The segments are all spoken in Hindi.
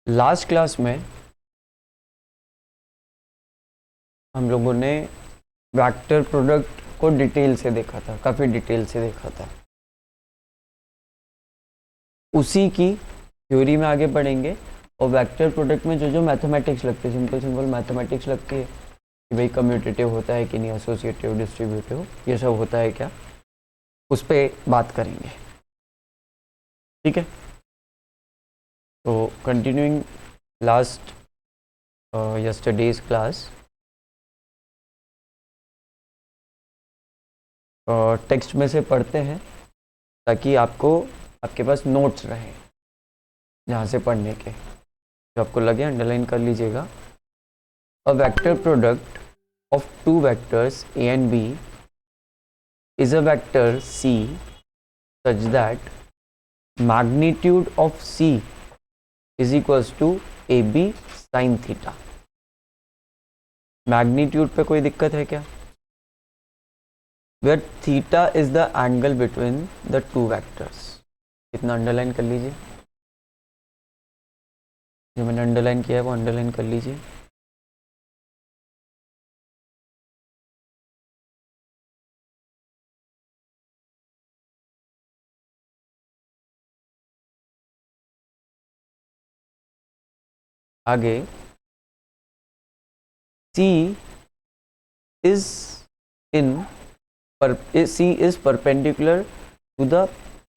लास्ट क्लास में हम लोगों ने वेक्टर प्रोडक्ट को डिटेल से देखा था, काफ़ी डिटेल से देखा था। उसी की थ्योरी में आगे बढ़ेंगे और वेक्टर प्रोडक्ट में जो जो मैथमेटिक्स लगती है, सिंपल सिंपल मैथमेटिक्स लगती है कि भाई कम्यूटेटिव होता है कि नहीं, एसोसिएटिव, डिस्ट्रीब्यूटिव, ये सब होता है क्या, उस पर बात करेंगे। ठीक है, तो continuing last yesterday's class, text में से पढ़ते हैं ताकि आपके पास नोट्स रहें जहाँ से पढ़ने के, जो आपको लगे अंडरलाइन कर लीजिएगा। A vector product of two vectors a and b is a vector c such that magnitude of c is equals to ab sin theta। Magnitude पे कोई दिक्कत है क्या? where theta is the angle between the two vectors। इतना अंडरलाइन कर लीजिए, जो मैंने अंडरलाइन किया है वो अंडरलाइन कर लीजिए। आगे C is perpendicular to the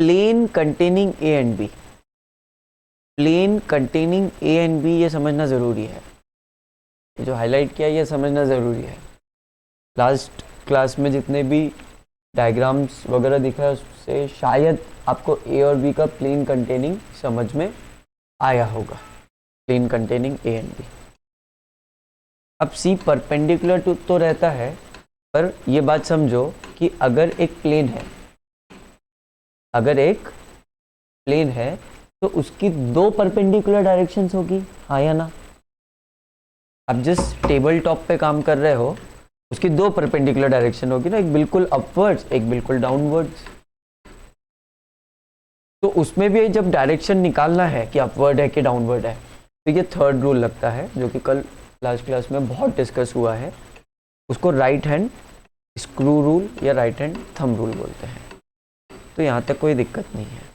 plane containing A and B। Plane containing A and B ये समझना ज़रूरी है, ये जो हाईलाइट किया ये समझना ज़रूरी है। लास्ट क्लास में जितने भी डायग्राम्स वगैरह दिखा है उससे शायद आपको A और B का प्लेन कंटेनिंग समझ में आया होगा। Plane containing A and B। अब C परपेंडिकुलर टू तो रहता है, पर ये बात समझो कि अगर एक प्लेन है तो उसकी दो परपेंडिकुलर डायरेक्शंस होगी, हाँ या ना? अब जिस टेबल टॉप पे काम कर रहे हो उसकी दो परपेंडिकुलर डायरेक्शन होगी ना, एक बिल्कुल अपवर्ड्स, एक बिल्कुल डाउनवर्ड्स। तो उसमें भी जब डायरेक्शन निकालना है कि अपवर्ड है कि डाउनवर्ड है, तो ये थर्ड रूल लगता है जो कि कल लास्ट क्लास में बहुत डिस्कस हुआ है। उसको राइट हैंड स्क्रू रूल या राइट हैंड थंब रूल बोलते हैं। तो यहाँ तक कोई दिक्कत नहीं है।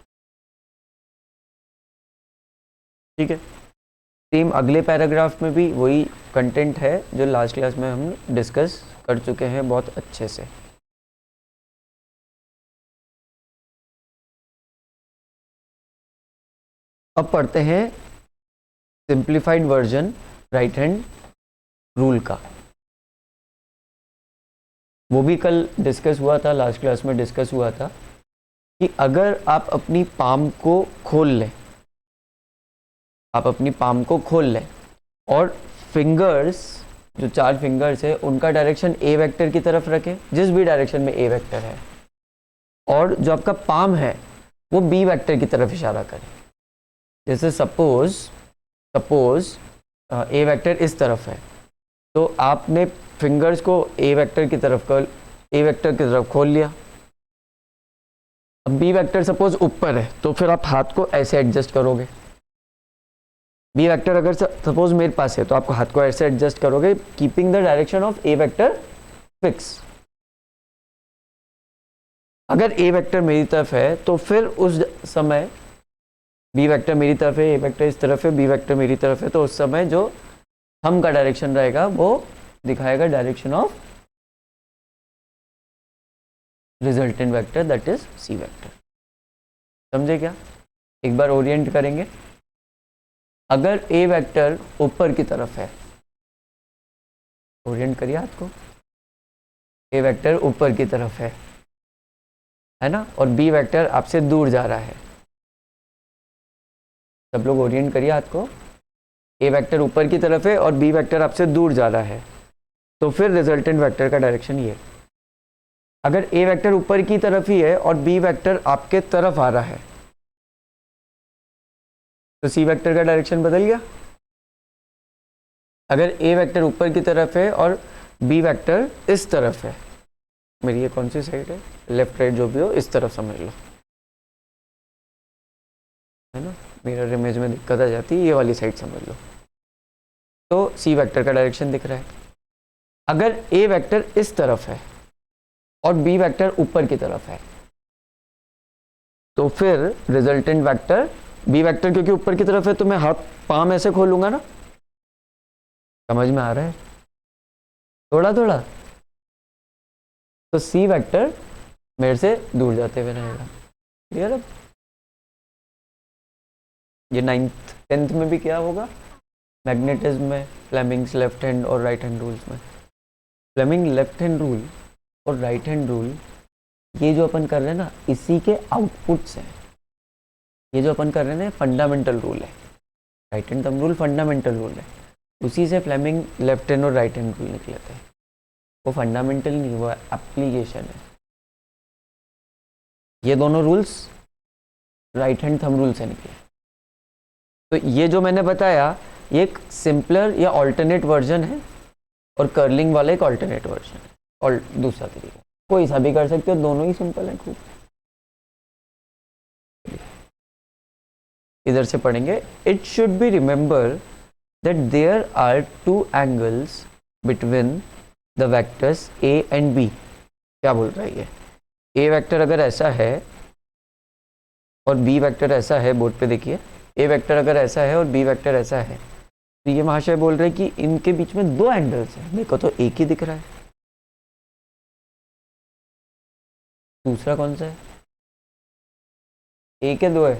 ठीक है, सेम अगले पैराग्राफ में भी वही कंटेंट है जो लास्ट क्लास में हम डिस्कस कर चुके हैं बहुत अच्छे से। अब पढ़ते हैं simplified version right hand rule का। वो भी कल डिस्कस हुआ था, लास्ट क्लास में डिस्कस हुआ था कि अगर आप अपनी पाम को खोल लें और फिंगर्स, जो 4 फिंगर्स है उनका डायरेक्शन ए वेक्टर की तरफ रखें, जिस भी डायरेक्शन में ए वेक्टर है, और जो आपका पाम है वो बी वेक्टर की तरफ इशारा करें। जैसे सपोज ए वेक्टर इस तरफ है तो आपने फिंगर्स को ए वेक्टर की तरफ खोल लिया। अब बी वेक्टर सपोज ऊपर है तो फिर आप हाथ को ऐसे एडजस्ट करोगे। बी वेक्टर अगर सपोज मेरे पास है तो आपको हाथ को ऐसे एडजस्ट करोगे, keeping the direction of A vector fix. अगर ए वेक्टर मेरी तरफ है तो फिर उस समय बी वेक्टर मेरी तरफ है, ए वेक्टर इस तरफ है, बी वेक्टर मेरी तरफ है, तो उस समय जो थंब का डायरेक्शन रहेगा वो दिखाएगा direction of resultant vector, that is C vector. समझे क्या? एक बार ओरिएंट करेंगे। अगर ए वेक्टर ऊपर की तरफ है, ओरिएंट करिए हाथ को, ए वेक्टर ऊपर की तरफ है ना, और बी वेक्टर आपसे दूर जा रहा है। सब लोग ओरिएंट करिए हाथ को। ए वेक्टर ऊपर की तरफ है और बी वेक्टर आपसे दूर जा रहा है, तो फिर रिजल्टेंट वेक्टर का डायरेक्शन ये। अगर ए वेक्टर ऊपर की तरफ ही है और बी वेक्टर आपके तरफ आ रहा है तो सी वेक्टर का डायरेक्शन बदल गया। अगर ए वेक्टर ऊपर की तरफ है और बी वेक्टर इस तरफ है, मेरी ये कौन सी साइड है, लेफ्ट राइट जो भी हो, इस तरफ समझ लो, है ना। मिरर इमेज में दिक्कत आ जाती है, ये वाली साइड समझ लो। तो सी वेक्टर का डायरेक्शन दिख रहा है। अगर ए वेक्टर इस तरफ है और बी वेक्टर ऊपर की तरफ है तो फिर रिजल्टेंट वेक्टर बी वेक्टर, क्योंकि ऊपर की तरफ है तो मैं हाथ पाम ऐसे खोलूंगा ना, समझ में आ रहा है थोड़ा थोड़ा, तो सी वेक्टर मेरे से दूर जाते हुए रहेगा। क्लियर? अब ये 9th 10th में भी क्या होगा, मैग्नेटिज्म में फ्लेमिंग्स लेफ्ट हैंड और राइट हैंड रूल्स में। फ्लेमिंग लेफ्ट हैंड रूल और राइट हैंड रूल, ये जो अपन कर रहे हैं ना, इसी के आउटपुट्स हैं। ये जो अपन कर रहे हैं ना, फंडामेंटल रूल है। Right hand thumb rule fundamental rule है, उसी से फ्लेमिंग लेफ्ट हैंड और राइट हैंड रूल निकले थे। वो फंडामेंटल नहीं, वो एप्लीकेशन है। ये दोनों rules right hand thumb rule से निकले। तो ये जो मैंने बताया ये एक सिंपलर या ऑल्टरनेट वर्जन है और कर्लिंग वाला एक ऑल्टरनेट वर्जन है और दूसरा तरीका। कोई सा भी कर सकते हो, दोनों ही सिंपल है खूब। इधर से पढ़ेंगे, it should be remember that there are two angles between the vectors A and B. क्या बोल रहा है ये, ए वेक्टर अगर ऐसा है और बी वेक्टर ऐसा है, बोर्ड पे देखिए, ए वेक्टर अगर ऐसा है और बी वेक्टर ऐसा है, तो ये महाशय बोल रहे हैं कि इनके बीच में दो एंगल्स हैं। मेरे को तो एक ही दिख रहा है, दूसरा कौन सा है, ए के दो है,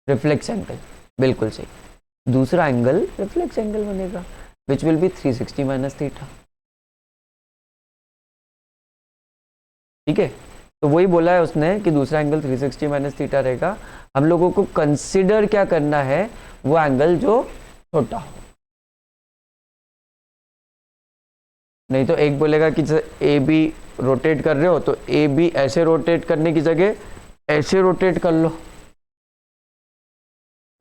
रिफ्लेक्स एंगल, बिल्कुल सही। दूसरा एंगल रिफ्लेक्स एंगल बनेगा which will be 360 minus theta. ठीक है, तो वही बोला है उसने कि दूसरा एंगल 360 माइनस थीटा रहेगा। हम लोगों को कंसिडर क्या करना है, वो एंगल जो छोटा हो। नहीं तो एक बोलेगा कि ए बी रोटेट कर रहे हो तो ए बी ऐसे रोटेट करने की जगह ऐसे रोटेट कर लो,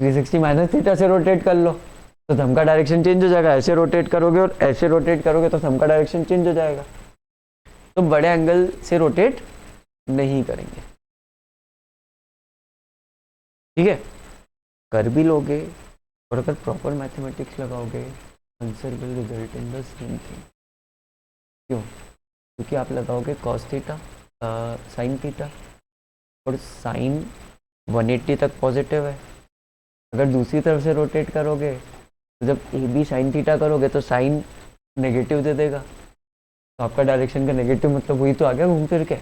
360 माइनस थीटा से रोटेट कर लो, तो थंब का डायरेक्शन चेंज हो जाएगा। ऐसे रोटेट करोगे और ऐसे रोटेट करोगे तो थंब का डायरेक्शन चेंज हो जाएगा। तो बड़े एंगल से रोटेट नहीं करेंगे। ठीक है, कर भी लोगे और अगर प्रॉपर मैथमेटिक्स लगाओगे answer will result in the same thing. क्यों? क्योंकि आप लगाओगे कॉस थीटा साइन थीटा और साइन 180 तक पॉजिटिव है। अगर दूसरी तरफ से रोटेट करोगे तो जब ए बी साइन थीटा करोगे तो साइन नेगेटिव दे देगा, तो आपका डायरेक्शन का नेगेटिव मतलब वही तो आ गया घूम फिर के।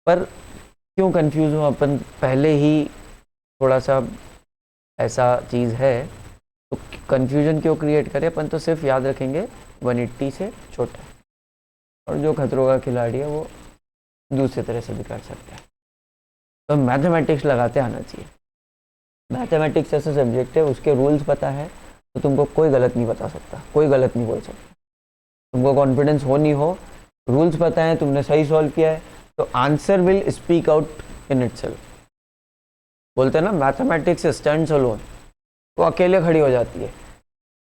पर क्यों कंफ्यूज हो अपन, पहले ही थोड़ा सा ऐसा चीज़ है तो कंफ्यूजन क्यों क्रिएट करें। अपन तो सिर्फ याद रखेंगे 180 से छोटा है और जो खतरों का खिलाड़ी है वो दूसरी तरह से भी कर सकता है। तो मैथमेटिक्स लगाते आना चाहिए। मैथमेटिक्स ऐसा सब्जेक्ट है, उसके रूल्स पता है तो तुमको कोई गलत नहीं बता सकता, कोई गलत नहीं बोल सकता। तुमको कॉन्फिडेंस हो नहीं हो, रूल्स पता है, तुमने सही सॉल्व किया है तो answer will speak out in itself. बोलते हैं ना मैथमेटिक्स स्टैंड्स अलोन, वो अकेले खड़ी हो जाती है।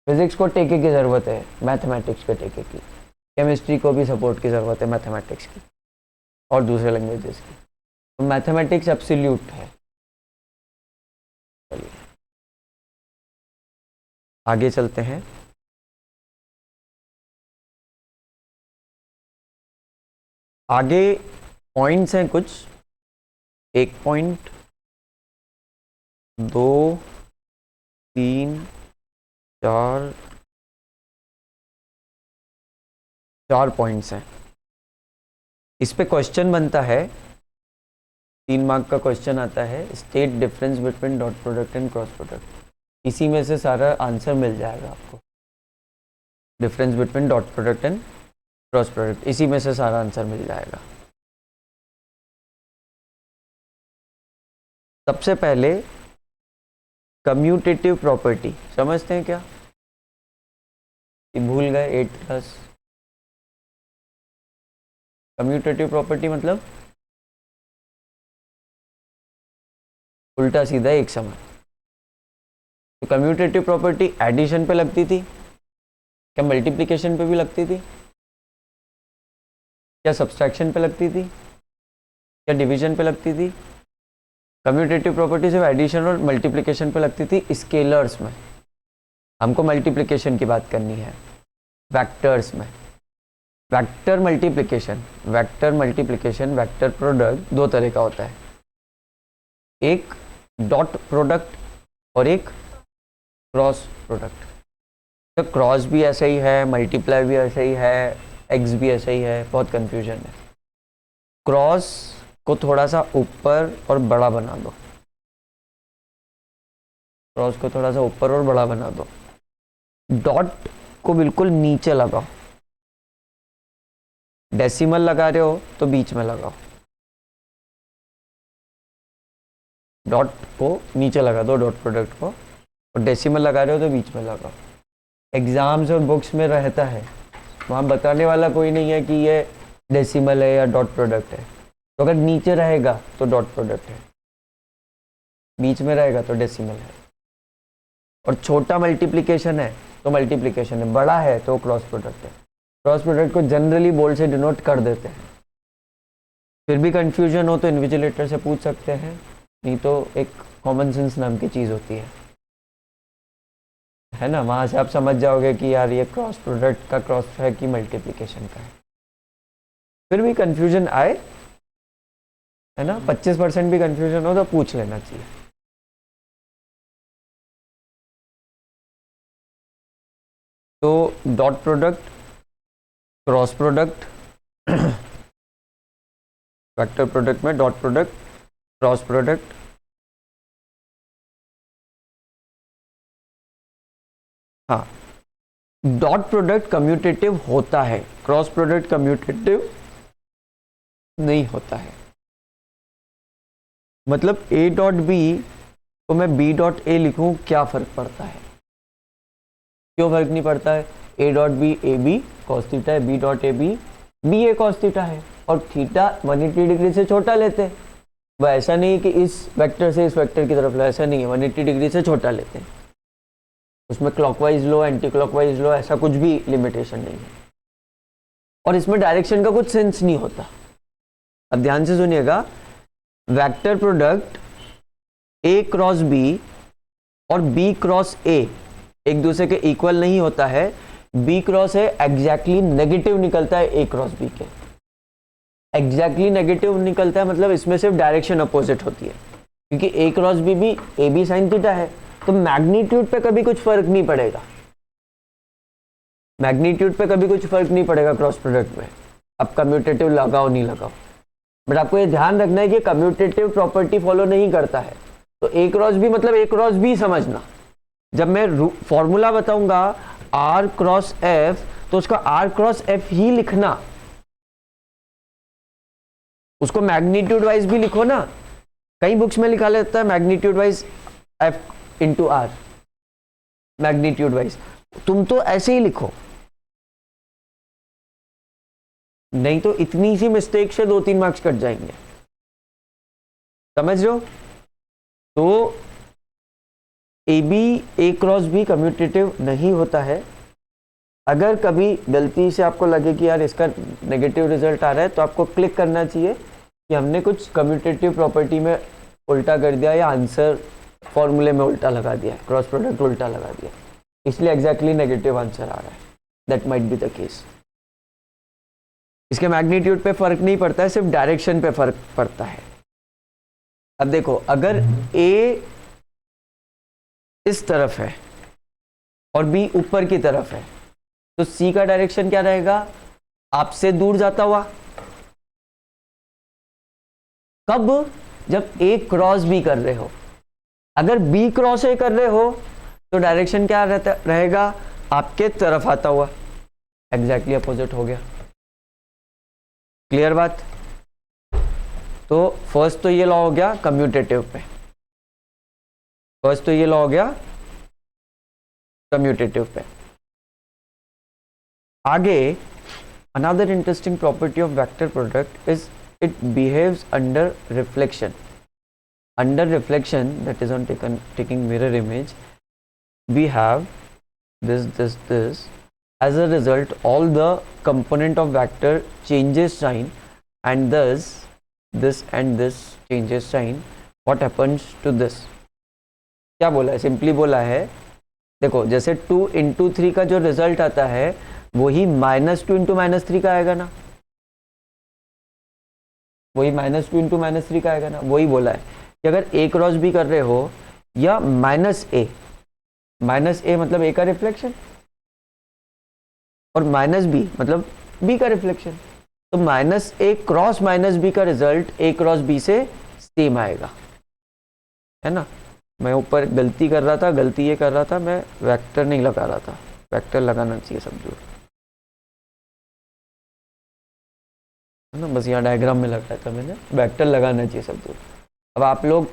फिजिक्स को टेके की ज़रूरत है, मैथमेटिक्स के टेके की। केमिस्ट्री को भी सपोर्ट की ज़रूरत है मैथमेटिक्स की और दूसरे लैंग्वेजेस की। तो मैथमेटिक्स एब्सोल्यूट है। चलिए आगे चलते हैं। आगे पॉइंट्स हैं कुछ, 1 पॉइंट 2 3 4 4 पॉइंट्स हैं। इस पे क्वेश्चन बनता है, 3 मार्क का क्वेश्चन आता है, state difference between dot product and cross product. इसी में से सारा आंसर मिल जाएगा आपको। Difference between dot product and cross product, इसी में से सारा आंसर मिल जाएगा। सबसे पहले कम्यूटेटिव प्रॉपर्टी समझते हैं क्या? भूल गए 8th क्लास। कम्यूटेटिव प्रॉपर्टी मतलब उल्टा सीधा एक समान। तो कम्यूटेटिव प्रॉपर्टी एडिशन पे लगती थी क्या, मल्टीप्लिकेशन पे भी लगती थी क्या, सब्सट्रैक्शन पे लगती थी क्या, डिवीजन पे लगती थी कम्यूटेटिव प्रॉपर्टी सिर्फ एडिशन और मल्टीप्लिकेशन पे लगती थी स्केलर्स में, हमको मल्टीप्लिकेशन की बात करनी है वेक्टर्स में। वेक्टर मल्टीप्लिकेशन, वेक्टर प्रोडक्ट दो तरह का होता है, एक डॉट प्रोडक्ट और एक क्रॉस प्रोडक्ट। तो क्रॉस भी ऐसा ही है, मल्टीप्लाई भी ऐसा ही है, एक्स भी ऐसा ही है, बहुत कंफ्यूजन है। क्रॉस को थोड़ा सा ऊपर और बड़ा बना दो, क्रॉस को थोड़ा सा ऊपर और बड़ा बना दो, डॉट को बिल्कुल नीचे लगाओ, डेसिमल लगा रहे हो तो बीच में लगाओ, डॉट को नीचे लगा दो डॉट प्रोडक्ट को, और डेसिमल लगा रहे हो तो बीच में लगाओ। एग्जाम्स और बुक्स में रहता है, वहाँ बताने वाला कोई नहीं है कि ये डेसिमल है या डॉट प्रोडक्ट है। तो अगर नीचे रहेगा तो डॉट प्रोडक्ट है, बीच में रहेगा तो डेसिमल है, और छोटा मल्टीप्लिकेशन है तो मल्टीप्लिकेशन है, बड़ा है तो क्रॉस प्रोडक्ट है। क्रॉस प्रोडक्ट को जनरली बोल्ड से डिनोट कर देते हैं। फिर भी कंफ्यूजन हो तो इन्विजिलेटर से पूछ सकते हैं, नहीं तो एक कॉमन सेंस नाम की चीज़ होती है ना, वहाँ से आप समझ जाओगे कि यार ये क्रॉस प्रोडक्ट का क्रॉस है कि मल्टीप्लिकेशन का है। फिर भी कंफ्यूजन आए, है ना, 25% भी कंफ्यूजन हो तो पूछ लेना चाहिए। तो dot product, cross product, vector product में डॉट प्रोडक्ट, क्रॉस प्रोडक्ट, हाँ डॉट प्रोडक्ट कम्यूटेटिव होता है, क्रॉस प्रोडक्ट कम्यूटेटिव नहीं होता है। मतलब ए डॉट बी को मैं बी डॉट ए लिखूं, क्या फर्क पड़ता है? क्यों फर्क नहीं पड़ता है? A dot B A B cos theta है, B dot A B A cos theta है, और थीटा 180 डिग्री से छोटा लेते हैं। वह ऐसा नहीं है कि इस वेक्टर से इस वेक्टर की तरफ लो, ऐसा नहीं है, 180 डिग्री से छोटा लेते हैं। उसमें क्लॉकवाइज लो, एंटी क्लॉकवाइज लो, ऐसा कुछ भी लिमिटेशन नहीं है, और इसमें डायरेक्शन का कुछ सेंस नहीं होता। अब ध्यान से सुनिएगा, vector product A cross B और बी क्रॉस ए एक दूसरे के इक्वल नहीं होता है। B cross A exactly negative निकलता है ए क्रॉस बी के, एग्जैक्टली नेगेटिव निकलता है, मतलब इसमें सिर्फ डायरेक्शन अपोजिट होती है, क्योंकि ए क्रॉस बी भी ए बी साइन थीटा है, तो मैग्नीट्यूड पे कभी कुछ फर्क नहीं पड़ेगा, मैग्नीट्यूड पे कभी कुछ फर्क नहीं पड़ेगा क्रॉस प्रोडक्ट में। अब कम्यूटेटिव लगाओ नहीं लगाओ, बट आपको ये ध्यान रखना है कि कम्यूटेटिव प्रॉपर्टी फॉलो नहीं करता है। तो ए क्रॉस बी मतलब ए क्रॉस बी समझना। जब मैं फॉर्मूला बताऊंगा आर क्रॉस एफ, तो उसका आर क्रॉस एफ ही लिखना, उसको मैग्नीट्यूड वाइज भी लिखो ना। कई बुक्स में लिखा लेता है magnitude wise F into R, magnitude wise, तुम तो ऐसे ही लिखो, नहीं तो इतनी सी मिस्टेक से 2-3 मार्क्स कट जाएंगे, समझ रहे हो? तो A B A cross B commutative नहीं होता है। अगर कभी गलती से आपको लगे कि यार इसका नेगेटिव रिजल्ट आ रहा है, तो आपको क्लिक करना चाहिए कि हमने कुछ कम्यूटेटिव प्रॉपर्टी में उल्टा कर दिया या आंसर फॉर्मूले में उल्टा लगा दिया, क्रॉस प्रोडक्ट उल्टा लगा दिया, इसलिए एग्जैक्टली नेगेटिव आंसर आ रहा है। That might be the case. इसके मैग्नीट्यूड पे फर्क नहीं पड़ता है, सिर्फ डायरेक्शन पे फर्क पड़ता है। अब देखो, अगर ए इस तरफ है और बी ऊपर की तरफ है, तो सी का डायरेक्शन क्या रहेगा? आपसे दूर जाता हुआ। कब? जब ए क्रॉस बी कर रहे हो। अगर बी क्रॉस ए कर रहे हो तो डायरेक्शन क्या रहेगा? आपके तरफ आता हुआ, एग्जैक्टली अपोजिट हो गया। क्लियर बात? तो फर्स्ट तो ये लॉ हो गया कम्यूटेटिव पे, फर्स्ट तो ये लॉ हो गया कम्यूटेटिव पे। आगे another interesting property of vector product is it behaves under reflection. Under reflection, that is on taking mirror image, we have this. As a result, all the component of vector changes sign, and thus this and this changes sign. What happens to this? क्या बोला है? सिंपली बोला है, देखो जैसे 2 × 3 का जो रिजल्ट आता है वही -2 × -3 का आएगा ना, वही -2 × -3 का आएगा ना। वही बोला है कि अगर A क्रॉस B कर रहे हो या -A, -A मतलब A का रिफ्लेक्शन और -B मतलब B का रिफ्लेक्शन, तो -A क्रॉस -B का रिजल्ट A क्रॉस B से सेम आएगा, है ना। मैं ऊपर गलती कर रहा था, गलती ये कर रहा था, मैं वेक्टर नहीं लगा रहा था, वेक्टर लगाना चाहिए सब दूर, है ना। बस यहाँ डायग्राम में लगाया था मैंने, वेक्टर लगाना चाहिए सब दूर। अब आप लोग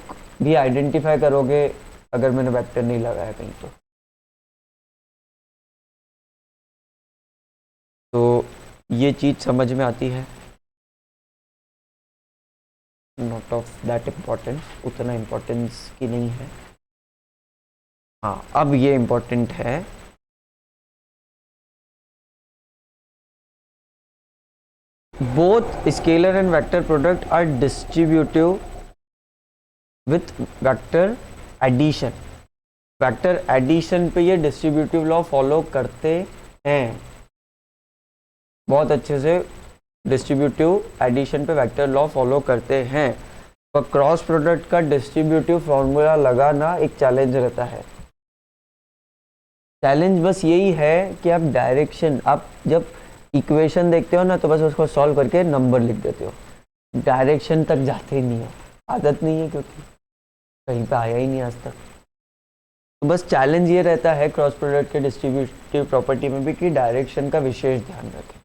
भी आइडेंटिफाई करोगे अगर मैंने वेक्टर नहीं लगाया कहीं तो ये चीज़ समझ में आती है। नॉट ऑफ दैट इम्पोर्टेंस, उतना इम्पोर्टेंस की नहीं है। हाँ, अब ये इम्पोर्टेंट है, both scalar and vector product are distributive with vector addition। Vector addition पे ये डिस्ट्रीब्यूटिव लॉ फॉलो करते हैं बहुत अच्छे से, डिस्ट्रीब्यूटिव एडिशन पे वेक्टर लॉ फॉलो करते हैं। पर क्रॉस प्रोडक्ट का डिस्ट्रीब्यूटिव फॉर्मूला लगाना एक चैलेंज रहता है। चैलेंज बस यही है कि आप डायरेक्शन, आप जब इक्वेशन देखते हो ना तो बस उसको सॉल्व करके नंबर लिख देते हो, डायरेक्शन तक जाते ही नहीं हो, आदत नहीं है क्योंकि कहीं पे आया ही नहीं आज तक। तो बस चैलेंज ये रहता है क्रॉस प्रोडक्ट के डिस्ट्रीब्यूटिव प्रॉपर्टी में भी कि डायरेक्शन का विशेष ध्यान रखें।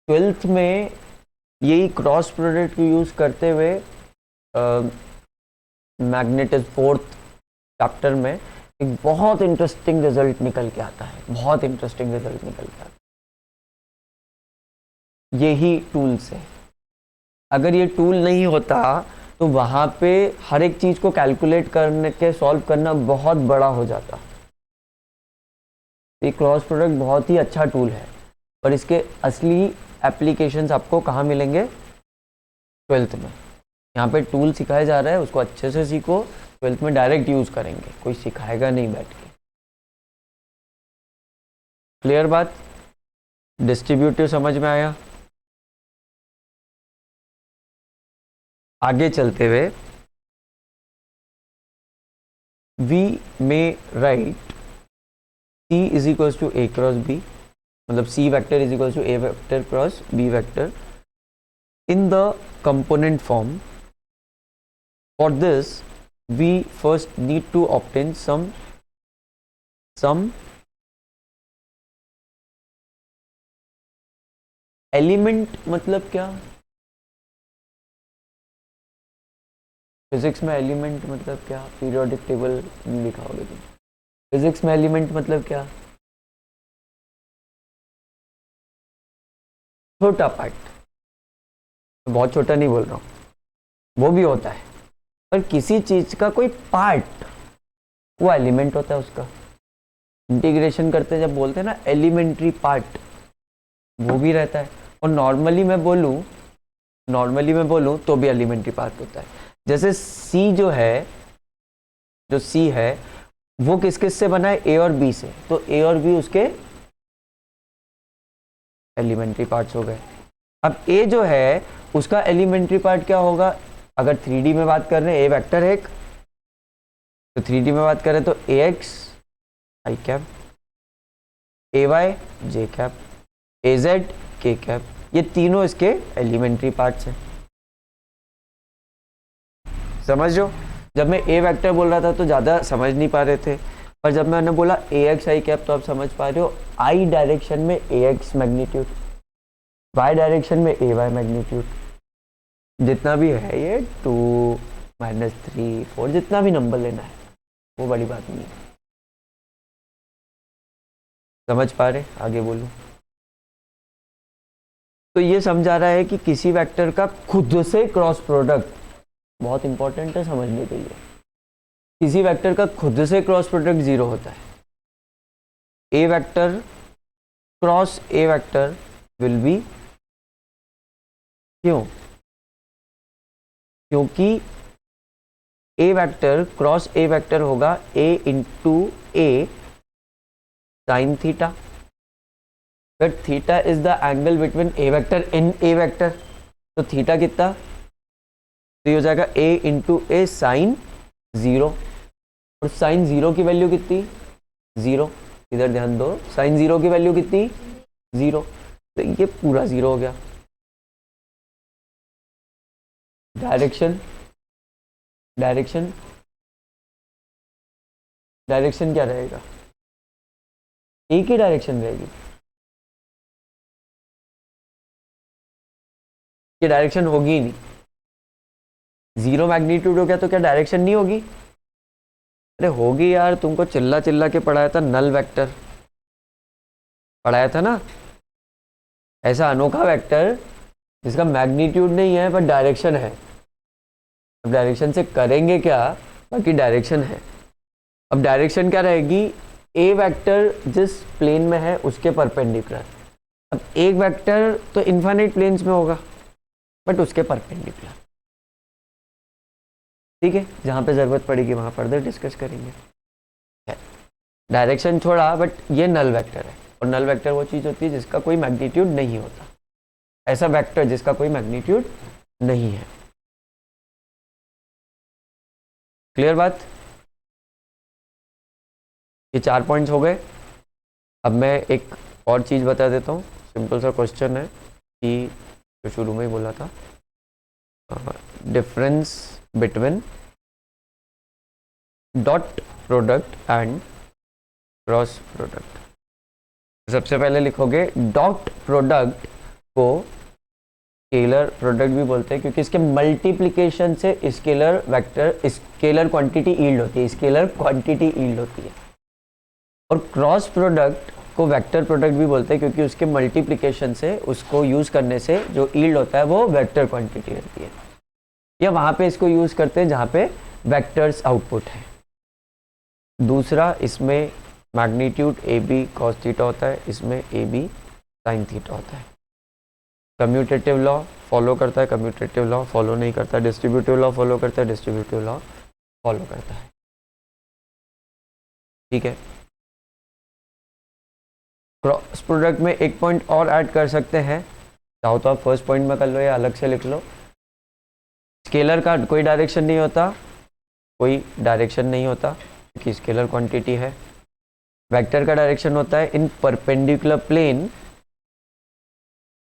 12th में यही क्रॉस प्रोडक्ट को यूज करते हुए मैग्नेटिज्म 4th चैप्टर में एक बहुत इंटरेस्टिंग रिजल्ट निकल के आता है, बहुत इंटरेस्टिंग रिजल्ट निकल के आता है यही टूल से। अगर ये टूल नहीं होता तो वहां पे हर एक चीज को कैलकुलेट करने के सॉल्व करना बहुत बड़ा हो जाता। ये क्रॉस प्रोडक्ट बहुत ही अच्छा टूल है और इसके असली एप्लीकेशंस आपको कहाँ मिलेंगे? 12th में। यहाँ पे टूल सिखाया जा रहा है, उसको अच्छे से सीखो, 12th में डायरेक्ट यूज करेंगे, कोई सिखाएगा नहीं बैठ के। क्लियर बात? डिस्ट्रीब्यूटिव समझ में आया? आगे चलते हुए we may write C is equal to A cross B, मतलब C vector is equal to A vector cross B vector in the component form. For this we first need to obtain some element। मतलब क्या? फिजिक्स में एलिमेंट मतलब क्या? पीरियोडिक टेबल लिखाओगे तुम। फिजिक्स में एलिमेंट मतलब क्या? छोटा पार्ट, बहुत छोटा नहीं बोल रहा हूँ, वो भी होता है, पर किसी चीज का कोई पार्ट वो एलिमेंट होता है उसका। इंटीग्रेशन करते जब बोलते हैं ना एलिमेंट्री पार्ट, वो भी रहता है। और नॉर्मली मैं बोलूँ तो भी एलिमेंट्री पार्ट होता है। जैसे C जो है, जो C है वो किस किस से बना है? A और B से, तो A और B उसके एलिमेंट्री पार्ट्स हो गए। अब A जो है उसका एलिमेंट्री पार्ट क्या होगा? अगर 3D में बात कर रहे हैं, A वेक्टर है एक, तो 3D में बात करें तो AX I cap, AY J cap, AZ K cap, ये तीनों इसके एलिमेंट्री पार्ट्स हैं। समझ लो, जब मैं A वेक्टर बोल रहा था तो ज़्यादा समझ नहीं पा रहे थे, पर जब मैंने बोला AX I कैप तो आप समझ पा रहे हो। I डायरेक्शन में AX मैग्नीट्यूड, Y डायरेक्शन में AY मैग्नीट्यूड, जितना भी है ये 2 -3 4 जितना भी नंबर लेना है वो बड़ी बात नहीं है। समझ पा रहे? आगे बोलूं तो ये समझा रहा है कि किसी वेक्टर का खुद से क्रॉस प्रोडक्ट बहुत इंपॉर्टेंट है समझने के लिए। किसी वेक्टर का खुद से क्रॉस प्रोडक्ट 0 होता है। A vector cross A vector will be, क्यों? क्योंकि A vector cross A vector होगा A into A sine theta, but theta is the angle between A vector in A vector, तो थीटा कितना, तो ये हो जाएगा ए इंटू ए साइन 0, और साइन 0 की वैल्यू कितनी 0, इधर ध्यान दो, साइन 0 की वैल्यू कितनी 0, तो ये पूरा 0 हो गया। डायरेक्शन डायरेक्शन डायरेक्शन क्या रहेगा, एक ही डायरेक्शन रहेगी, ये डायरेक्शन होगी ही नहीं, 0 मैग्नीट्यूड हो गया तो क्या डायरेक्शन नहीं होगी, अरे होगी यार, तुमको चिल्ला चिल्ला के पढ़ाया था, नल वेक्टर पढ़ाया था ना, ऐसा अनोखा वेक्टर जिसका मैग्नीट्यूड नहीं है पर डायरेक्शन है। अब डायरेक्शन से करेंगे क्या, बाकी डायरेक्शन है। अब डायरेक्शन क्या रहेगी, ए वेक्टर जिस प्लेन में है उसके परपेंडिकुलर, अब एक वेक्टर तो इनफाइनाइट प्लेन्स में होगा बट उसके परपेंडिकुलर, ठीक है, जहां पे जरूरत पड़ेगी वहां फर्दर डिस्कस करेंगे। डायरेक्शन छोड़ा, बट ये नल वेक्टर है, और नल वेक्टर वो चीज होती है जिसका कोई मैग्नीट्यूड नहीं होता, ऐसा वेक्टर जिसका कोई मैग्नीट्यूड नहीं है। क्लियर बात, ये 4 पॉइंट्स हो गए। अब मैं एक और चीज बता देता हूँ, सिंपल सा क्वेश्चन है कि जो शुरू में ही बोला था, difference between dot product and cross product. सबसे पहले लिखोगे डॉट प्रोडक्ट को स्केलर प्रोडक्ट भी बोलते हैं, क्योंकि इसके मल्टीप्लिकेशन से scalar vector scalar quantity yield होती है, स्केलर क्वांटिटी यील्ड होती है। और क्रॉस प्रोडक्ट को वेक्टर प्रोडक्ट भी बोलते हैं, क्योंकि उसके मल्टीप्लिकेशन से, उसको यूज करने से जो यील्ड होता है वो वेक्टर क्वांटिटी रहती है, या वहां पे इसको यूज करते हैं जहां पे वेक्टर्स आउटपुट है। दूसरा, इसमें magnitude A B cos theta होता है, इसमें ए बी साइन थीटा होता है। कम्यूटेटिव लॉ फॉलो करता है, कम्यूटेटिव लॉ फॉलो नहीं करता, डिस्ट्रीब्यूटिव लॉ फॉलो करता है, डिस्ट्रीब्यूटिव लॉ फॉलो करता है, ठीक है। क्रॉस प्रोडक्ट में एक पॉइंट और ऐड कर सकते हैं, चाहो तो आप फर्स्ट पॉइंट में कर लो या अलग से लिख लो। स्केलर का कोई डायरेक्शन नहीं होता, कोई डायरेक्शन नहीं होता क्योंकि स्केलर क्वांटिटी है। वेक्टर का डायरेक्शन होता है in perpendicular plane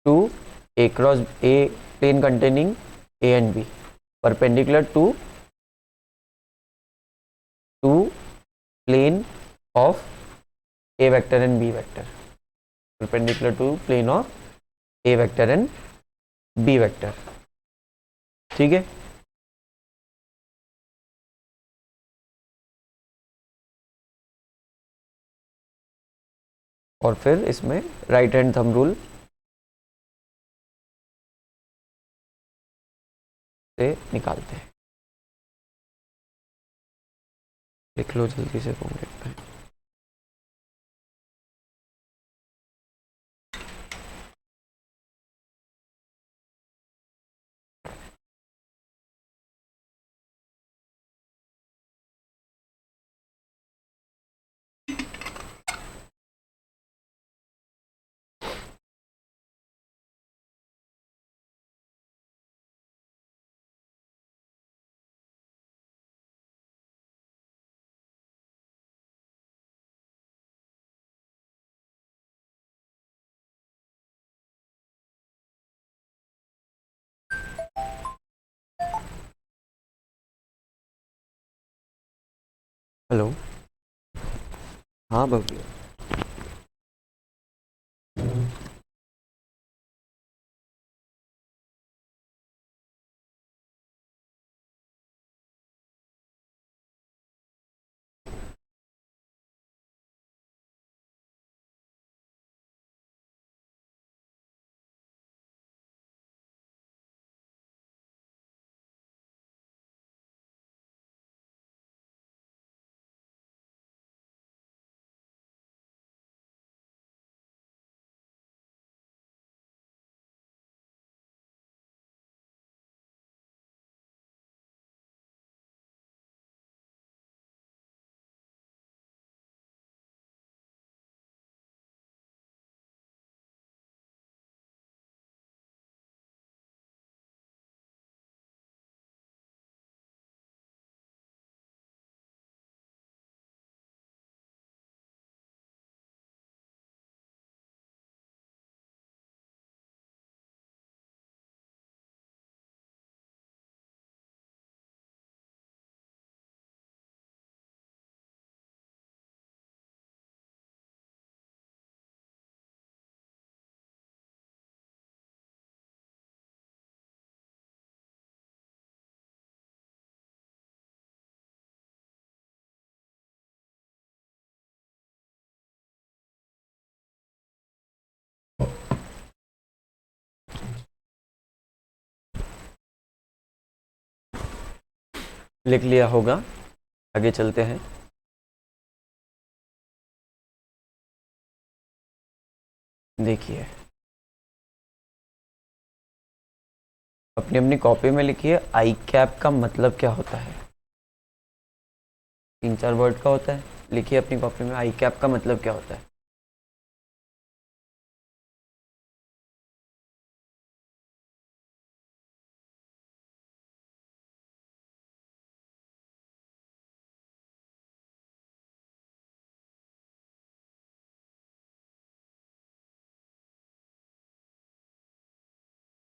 to A cross A, plane containing A and B, perpendicular to plane of A vector and B vector, perpendicular to plane of A vector and B vector, ठीक है। और फिर इसमें राइट हैंड थंब रूल से निकालते हैं, लिख लो जल्दी से कॉन्टेक्ट में। हेलो, हाँ भव्य। लिख लिया होगा। आगे चलते हैं। देखिए अपनी अपनी कॉपी में लिखिए आई कैप का मतलब क्या होता है। 3-4 वर्ड का होता है। लिखिए अपनी कॉपी में आई कैप का मतलब क्या होता है।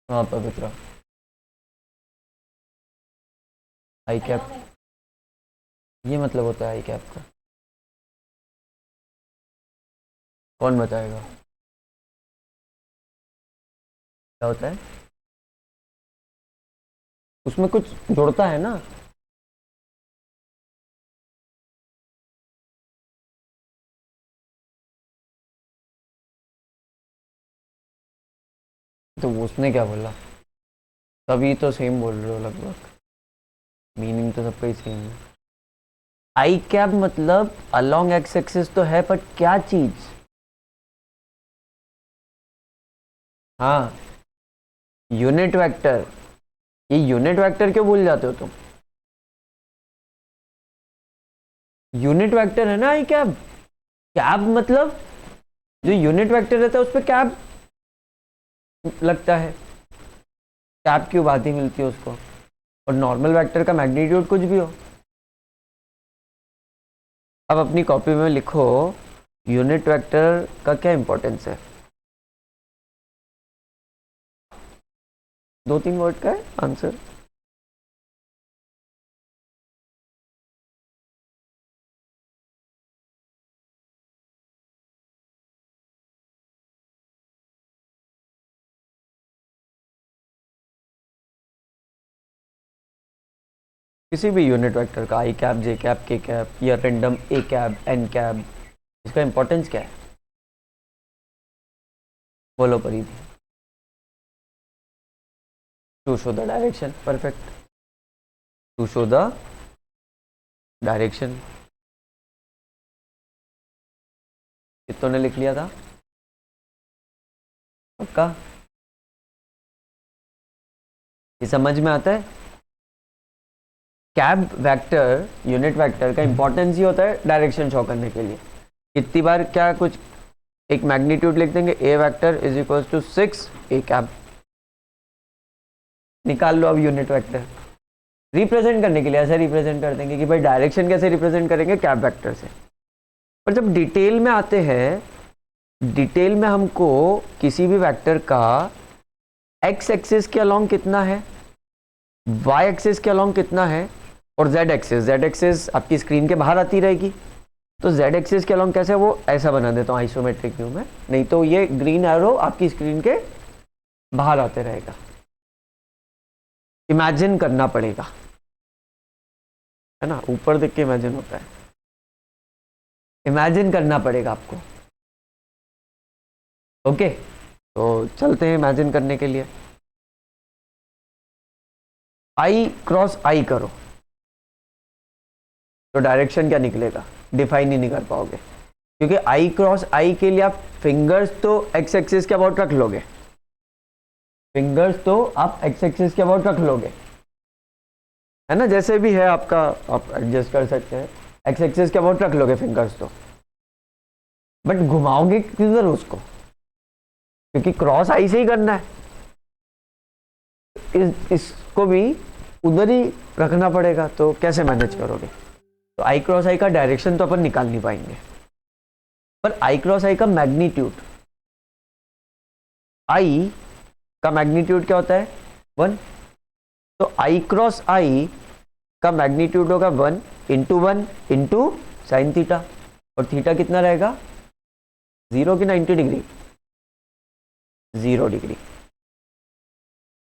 हाँ पवित्रा, आई कैप ये मतलब होता है आई कैप का। कौन बताएगा क्या होता है। उसमें कुछ जुड़ता है ना। तो उसने क्या बोला, तभी तो सेम बोल रहे हो लगभग, मीनिंग तो सबका ही सेम है। आई कैप मतलब अलोंग एक्स एक्सिस तो है, बट क्या चीज। हाँ यूनिट वेक्टर। ये यूनिट वेक्टर क्यों भूल जाते हो तुम। यूनिट वेक्टर है ना आई कैप। कैप मतलब जो यूनिट वेक्टर रहता है उस पर कैप लगता है। कैप की उपाधि मिलती है उसको। और नॉर्मल वेक्टर का मैग्नीट्यूड कुछ भी हो। अब अपनी कॉपी में लिखो यूनिट वेक्टर का क्या इंपॉर्टेंस है। 2-3 वर्ड का है आंसर। किसी भी यूनिट वेक्टर का I cap, J cap, K cap या random A cap, N cap, इसका इंपॉर्टेंस क्या है। बोलो Paridhi. To show the direction, perfect. To show the direction. कितनों ने लिख लिया था पक्का। ये समझ में आता है। कैप वेक्टर यूनिट वेक्टर का इंपॉर्टेंस ही होता है डायरेक्शन शो करने के लिए। कितनी बार क्या कुछ एक मैग्नीट्यूड लिख देंगे, A vector is equal to 6 A cap. निकाल लो अब यूनिट वेक्टर। रिप्रेजेंट करने के लिए ऐसे रिप्रेजेंट कर देंगे कि भाई डायरेक्शन कैसे रिप्रेजेंट करेंगे, कैप वेक्टर से। पर जब डिटेल में आते हैं, डिटेल में हमको किसी भी वेक्टर का एक्स एक्सिस के अलोंग कितना है, वाई एक्सिस के अलोंग कितना है, और जेड एक्सिस, जेड एक्सिस आपकी स्क्रीन के बाहर आती रहेगी। तो जेड एक्सिस के अलोंग कैसे, वो ऐसा बना देता हूँ आइसोमेट्रिक व्यू में, नहीं तो ये ग्रीन एरो आपकी स्क्रीन के बाहर आते रहेगा। इमेजिन करना पड़ेगा, है ना, ऊपर देख के इमेजिन होता है। इमेजिन करना पड़ेगा आपको। ओके तो चलते हैं इमेजिन करने के लिए। आई क्रॉस आई करो तो डायरेक्शन क्या निकलेगा, डिफाइन ही नहीं कर पाओगे, क्योंकि आई क्रॉस आई के लिए आप फिंगर्स तो एक्स एक्सिस के अबाउट रख लोगे। फिंगर्स तो आप एक्स एक्सिस के अबाउट रख लोगे, है ना, जैसे भी है आपका, आप एडजस्ट कर सकते हैं। एक्स एक्सिस के अबाउट रख लोगे फिंगर्स तो, बट घुमाओगे किधर उसको, क्योंकि क्रॉस आई से ही करना है। इसको भी उधर ही रखना पड़ेगा, तो कैसे मैनेज करोगे। तो आई क्रॉस आई का डायरेक्शन तो अपन निकाल नहीं पाएंगे, पर आई क्रॉस आई का मैग्नीट्यूड, आई का मैग्नीट्यूड क्या होता है 1। तो आई क्रॉस आई का मैग्नीट्यूड होगा 1 इंटू 1 इंटू साइन थीटा, और थीटा कितना रहेगा 0 की 90 डिग्री, 0 डिग्री।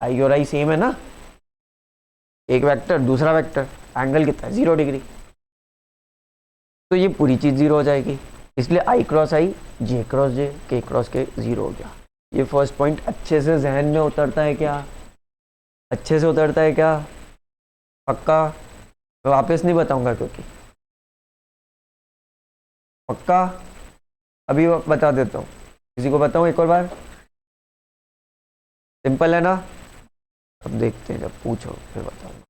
आई और आई सेम है ना, एक वेक्टर दूसरा वेक्टर, एंगल कितना है 0 डिग्री, तो ये पूरी चीज 0 हो जाएगी। इसलिए आई क्रॉस आई, जे क्रॉस जे, के क्रॉस के 0 हो गया। ये फर्स्ट पॉइंट अच्छे से जहन में उतरता है क्या, अच्छे से उतरता है क्या, पक्का। मैं वापस नहीं बताऊंगा क्योंकि पक्का अभी बता देता हूँ। किसी को बताऊँ एक और बार? सिंपल है ना? अब देखते हैं, जब पूछो फिर बताऊंगा।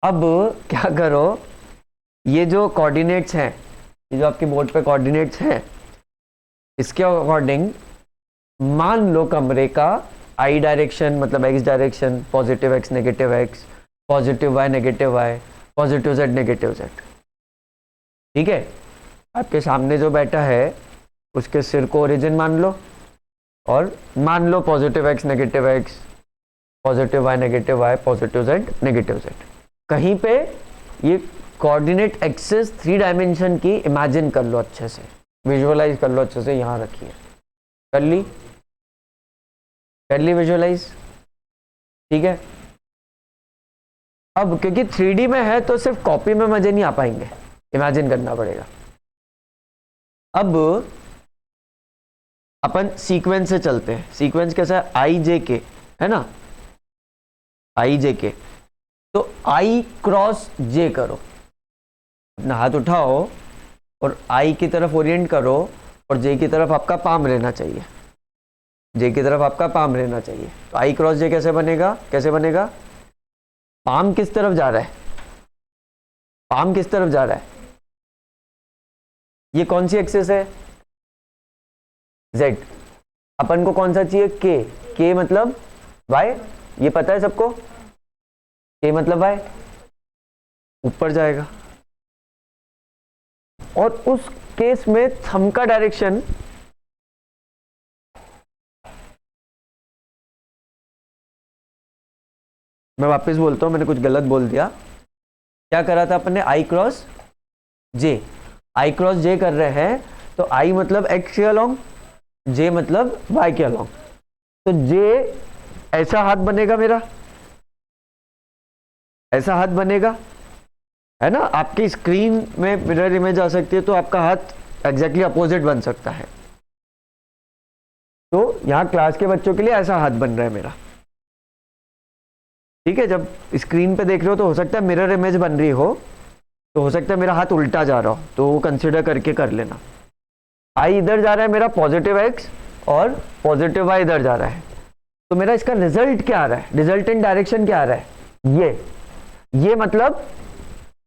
अब क्या करो, ये जो कोऑर्डिनेट्स हैं, ये जो आपके बोर्ड पे कोऑर्डिनेट्स हैं, इसके अकॉर्डिंग मान लो कमरे का आई डायरेक्शन मतलब X direction, positive X negative X, positive Y negative Y, positive Z negative Z. ठीक है, आपके सामने जो बैठा है उसके सिर को ओरिजिन मान लो, और मान लो positive X negative X, positive Y negative Y, positive Z negative Z. कहीं पे ये कोऑर्डिनेट एक्सिस 3 डायमेंशन की इमेजिन कर लो, अच्छे से विजुअलाइज कर लो, अच्छे से यहाँ रखिए। कर ली? कर ली विजुअलाइज? ठीक है। अब क्योंकि 3D में है तो सिर्फ कॉपी में मजे नहीं आ पाएंगे, इमेजिन करना पड़ेगा। अब अपन सीक्वेंस से चलते हैं। सीक्वेंस कैसा है? आई जे के, है ना? आई जे के, तो आई क्रॉस जे करो, अपना हाथ उठाओ और आई की तरफ ओरिएंट करो, और जे की तरफ आपका पाम रहना चाहिए, जे की तरफ आपका पाम रहना चाहिए। तो आई क्रॉस जे कैसे बनेगा? कैसे बनेगा? पाम किस तरफ जा रहा है? पाम किस तरफ जा रहा है? ये कौन सी एक्सिस है? जेड। अपन को कौन सा चाहिए? के। के मतलब वाई, ये पता है सबको? के मतलब वाई, ऊपर जाएगा। और उस केस में थंब का डायरेक्शन मैं वापस बोलता हूं, मैंने कुछ गलत बोल दिया। क्या करा था अपन ने? आई क्रॉस जे। आई क्रॉस जे कर रहे हैं, तो आई मतलब एक्स के अलोंग, जे मतलब वाई के अलोंग। तो जे ऐसा हाथ बनेगा मेरा, ऐसा हाथ बनेगा, है ना? आपकी स्क्रीन में मिरर इमेज आ सकती है, तो आपका हाथ एग्जैक्टली अपोजिट बन सकता है। तो यहां क्लास के बच्चों के लिए ऐसा हाथ बन रहा है मेरा। ठीक है, जब स्क्रीन पे देख रहे हो तो हो सकता है मिरर इमेज बन रही हो, तो हो सकता है मेरा हाथ उल्टा जा रहा हो, तो वो कंसिडर करके कर लेना। आई इधर जा रहा है मेरा पॉजिटिव एक्स, और पॉजिटिव वाई इधर जा रहा है, तो मेरा इसका रिजल्ट क्या आ रहा है? रिजल्टेंट डायरेक्शन क्या आ रहा है? ये मतलब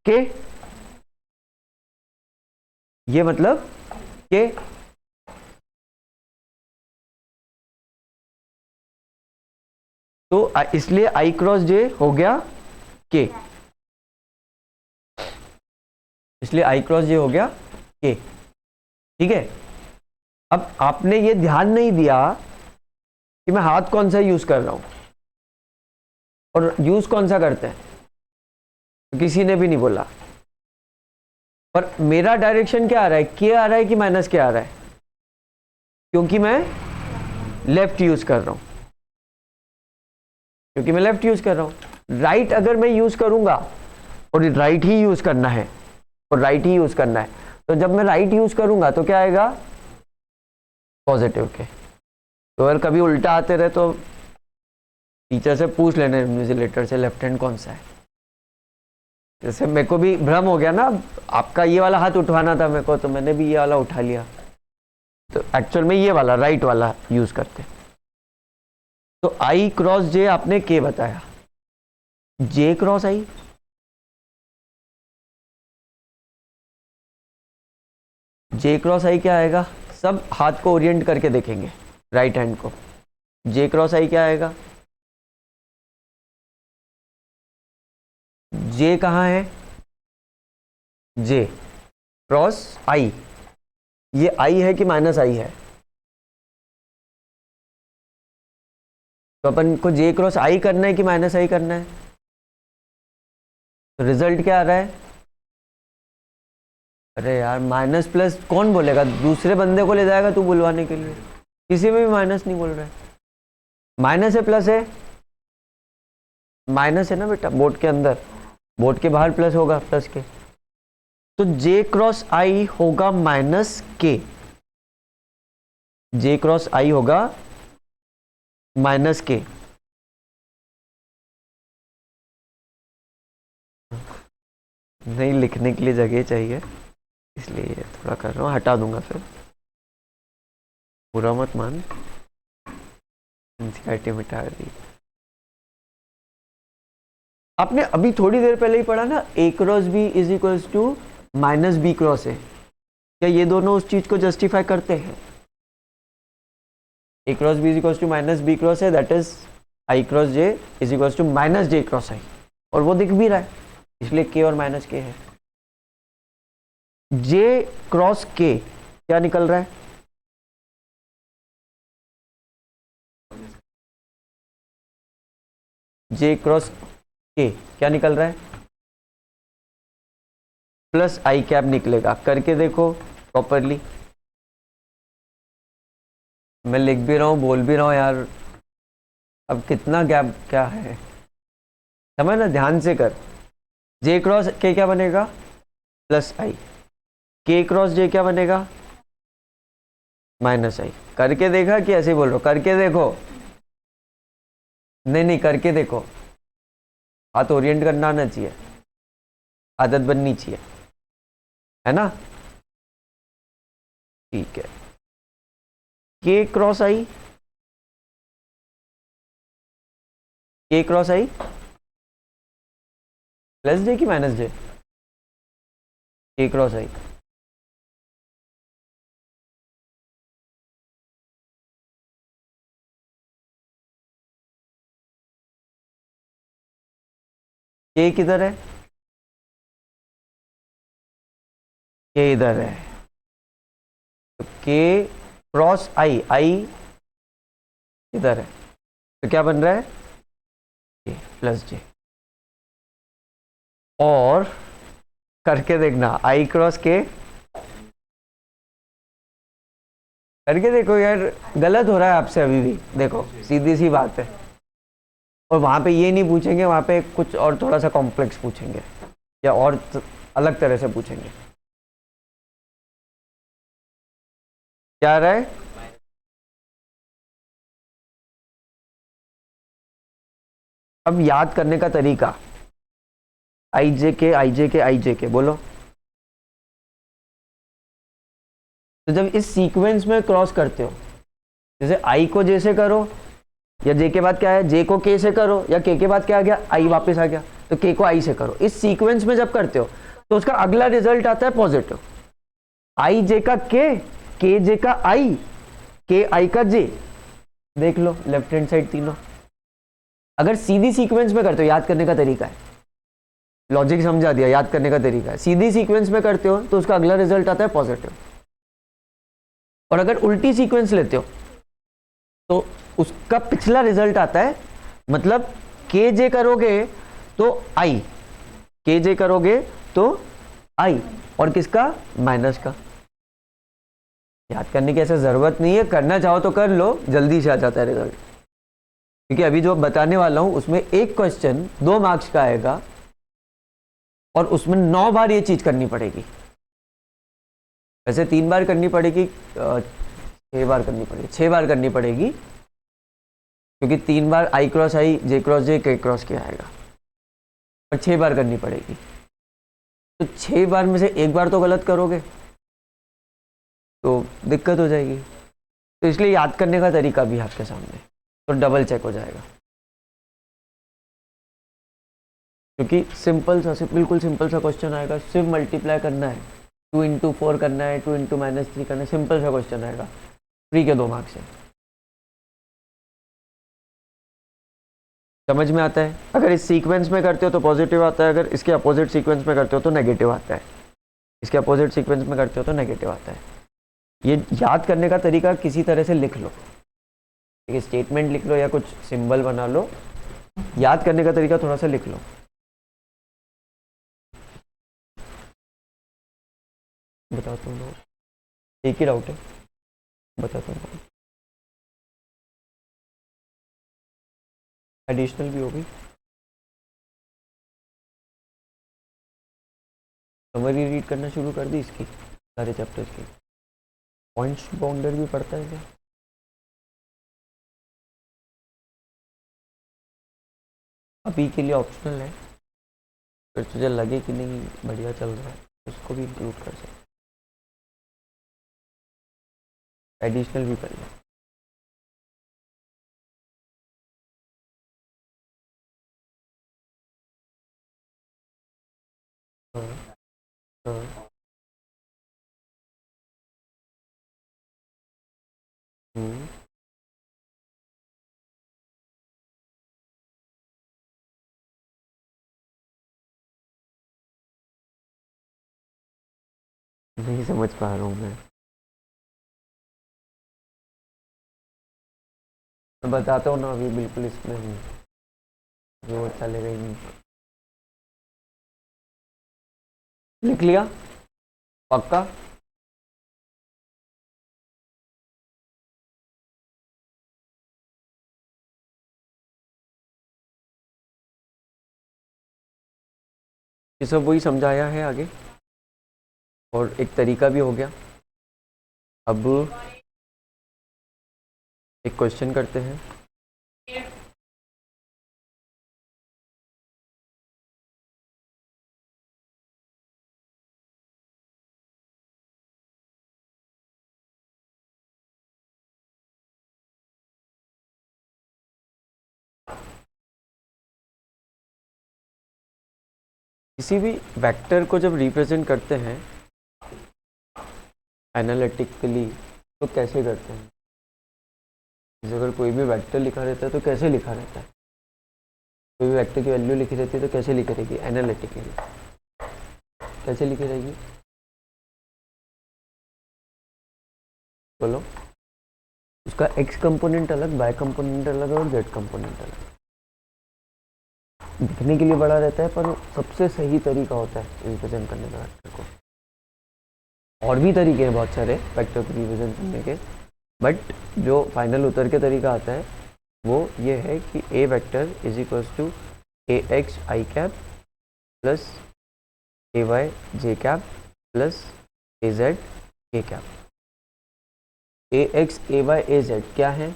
के, ये मतलब के। तो इसलिए आई क्रॉस जे हो गया के, इसलिए आई क्रॉस जे हो गया के। ठीक है। अब आपने ये ध्यान नहीं दिया कि मैं हाथ कौन सा यूज कर रहा हूं, और यूज कौन सा करते हैं, तो किसी ने भी नहीं बोला। पर मेरा डायरेक्शन क्या आ रहा है? के आ रहा है कि माइनस के आ रहा है? क्योंकि मैं लेफ्ट यूज कर रहा हूं, क्योंकि मैं लेफ्ट यूज कर रहा हूं। राइट अगर मैं यूज करूंगा, और राइट ही यूज करना है, और राइट ही यूज करना है, तो जब मैं राइट यूज करूंगा तो क्या आएगा? पॉजिटिव के। तो अगर कभी उल्टा आते रहे तो टीचर से पूछ लेने, इन्विजिलेटर से, लेफ्ट हैंड कौन सा है। जैसे मेरे को भी भ्रम हो गया ना, आपका ये वाला हाथ उठवाना था मेरे को, तो मैंने भी ये वाला उठा लिया, तो एक्चुअल में ये वाला राइट वाला यूज करते। तो आई क्रॉस जे आपने के बताया, जे क्रॉस आई, जे क्रॉस आई क्या आएगा? सब हाथ को ओरिएंट करके देखेंगे, राइट हैंड को। जे क्रॉस आई क्या आएगा? जे कहाँ है? जे क्रॉस आई, ये आई है कि माइनस आई है? तो अपन को जे क्रॉस आई करना है कि माइनस आई करना है? तो रिजल्ट क्या आ रहा है? अरे यार, माइनस प्लस कौन बोलेगा? दूसरे बंदे को ले जाएगा तू बुलवाने के लिए, किसी में भी माइनस नहीं बोल रहा है। माइनस है प्लस है? माइनस है ना बेटा, बोर्ड के अंदर, बोर्ड के बाहर प्लस होगा, प्लस के। तो जे क्रॉस आई होगा माइनस के, जे क्रॉस आई होगा माइनस के। नहीं, लिखने के लिए जगह चाहिए, इसलिए थोड़ा कर रहा हूँ, हटा दूंगा फिर, बुरा मत मान। एनसीईआरटी मिटा दी। आपने अभी थोड़ी देर पहले ही पढ़ा ना, A cross B is equals to minus B cross A. क्या ये दोनों उस चीज को जस्टिफाई करते हैं? A cross B is equals to minus B cross A, that is I cross J is equals to minus J cross I, और वो दिख भी रहा है, इसलिए के और माइनस के है। जे क्रॉस के क्या निकल रहा है? जे क्रॉस के क्या निकल रहा है? प्लस आई कैप निकलेगा। करके देखो प्रॉपरली। मैं लिख भी रहा हूँ, बोल भी रहा हूँ यार, अब कितना गैप क्या है, समझ ना, ध्यान से कर। जे क्रॉस के क्या बनेगा? प्लस आई। के क्रॉस जे क्या बनेगा? माइनस आई। करके देखा कि ऐसे ही बोल रहा हूँ? करके देखो। नहीं नहीं, करके देखो। हाथ ओरिएंट करना आना चाहिए, आदत बननी चाहिए, है ना? ठीक है। के क्रॉस आई, के क्रॉस आई प्लस जे की माइनस जे? के क्रॉस आई। के किधर है? के इधर है, तो के क्रॉस आई, आई इधर है, तो क्या बन रहा है? के प्लस जे। और करके देखना, आई क्रॉस के, करके देखो यार, गलत हो रहा है आपसे अभी भी, देखो सीधी सी बात है। और वहां पे ये नहीं पूछेंगे, वहां पे कुछ और थोड़ा सा कॉम्प्लेक्स पूछेंगे, या और अलग तरह से पूछेंगे। क्या आ रहा है? अब याद करने का तरीका, आई जे के आई जे के आई जे के बोलो। तो जब इस सीक्वेंस में क्रॉस करते हो, जैसे आई को जे से करो, या जे के बाद क्या है, जे को के से करो, या के बाद क्या आ गया, आई वापस आ गया, तो के को आई से करो। इस सीक्वेंस में जब करते हो तो उसका अगला रिजल्ट आता है पॉजिटिव। आई जे का के जे का आई, के आई का जे। देख लो लेफ्ट हैंड साइड तीनों। अगर सीधी सीक्वेंस में करते हो, याद करने का तरीका है, लॉजिक समझा दिया, याद करने का तरीका है। सीधी सीक्वेंस में करते हो तो उसका अगला रिजल्ट आता है पॉजिटिव, और अगर उल्टी सीक्वेंस लेते हो तो उसका पिछला रिजल्ट आता है, मतलब के जे करोगे तो आई, के जे करोगे तो आई, और किसका? माइनस का। याद करने की ऐसे जरूरत नहीं है, करना चाहो तो कर लो, जल्दी से आ जाता है रिजल्ट। क्योंकि अभी जो बताने वाला हूं उसमें एक क्वेश्चन 2 मार्क्स का आएगा, और उसमें 9 बार ये चीज करनी पड़ेगी। वैसे 3 बार करनी पड़ेगी, 6 बार करनी पड़ेगी, 6 बार करनी पड़ेगी, क्योंकि 3 बार आई क्रॉस आई, जे क्रॉस जे, के क्रॉस के आएगा, और 6 बार करनी पड़ेगी। तो 6 बार में से 1 बार तो गलत करोगे तो दिक्कत हो जाएगी। तो इसलिए याद करने का तरीका भी आपके सामने, तो डबल चेक हो जाएगा। क्योंकि सिंपल सा, बिल्कुल सिंपल सा क्वेश्चन आएगा, सिर्फ मल्टीप्लाई करना है, 2 इंटू 4 करना है, 2 इंटू -3 करना है, सिंपल सा क्वेश्चन आएगा, फ्री के 2 मार्क्स है। समझ में आता है? अगर इस सीक्वेंस में करते हो तो पॉजिटिव आता है, अगर इसके अपोजिट सीक्वेंस में करते हो तो नेगेटिव आता है, इसके अपोजिट सीक्वेंस में करते हो तो नेगेटिव आता है। ये याद करने का तरीका किसी तरह से लिख लो, एक स्टेटमेंट लिख लो या कुछ सिंबल बना लो, याद करने का तरीका थोड़ा सा लिख लो। बताता हूँ, एक ही डाउट है, बताता हूँ। एडिशनल भी होगी, समरी रीड करना शुरू कर दी इसकी, सारे चैप्टर्स की। पॉइंट्स बाउंडर भी पढ़ता है क्या? अभी के लिए ऑप्शनल है, फिर तुझे लगे कि नहीं बढ़िया चल रहा है उसको भी इंक्लूड कर सकते, एडिशनल भी कर ले। हाँ हाँ। हम्म, नहीं समझ पा रहा हूँ मैं बताता हूँ ना अभी, बिल्कुल इसमें नहीं, वो चलेगा ही नहीं। लिख लिया पक्का? ये सब वही समझाया है आगे, और एक तरीका भी हो गया। अब एक क्वेश्चन करते हैं। किसी भी वेक्टर को जब रिप्रेजेंट करते हैं एनालिटिकली तो कैसे करते हैं? अगर कोई भी वेक्टर लिखा रहता है तो कैसे लिखा रहता है? कोई भी वेक्टर की वैल्यू लिखी रहती है तो कैसे लिखी रहेगी एनालिटिकली? कैसे लिखी रहेगी बोलो? उसका एक्स कंपोनेंट अलग, वाई कंपोनेंट अलग और जेड कंपोनेंट अलग। दिखने के लिए बड़ा रहता है पर सबसे सही तरीका होता है रिप्रेजेंट करने का वेक्टर को। और भी तरीके हैं बहुत सारे वेक्टर को रिप्रेजेंट करने के, बट जो फाइनल उतर के तरीका आता है वो ये है कि A vector is equals to A X I cap plus A Y J cap plus A Z K cap. A X A Y A Z क्या है?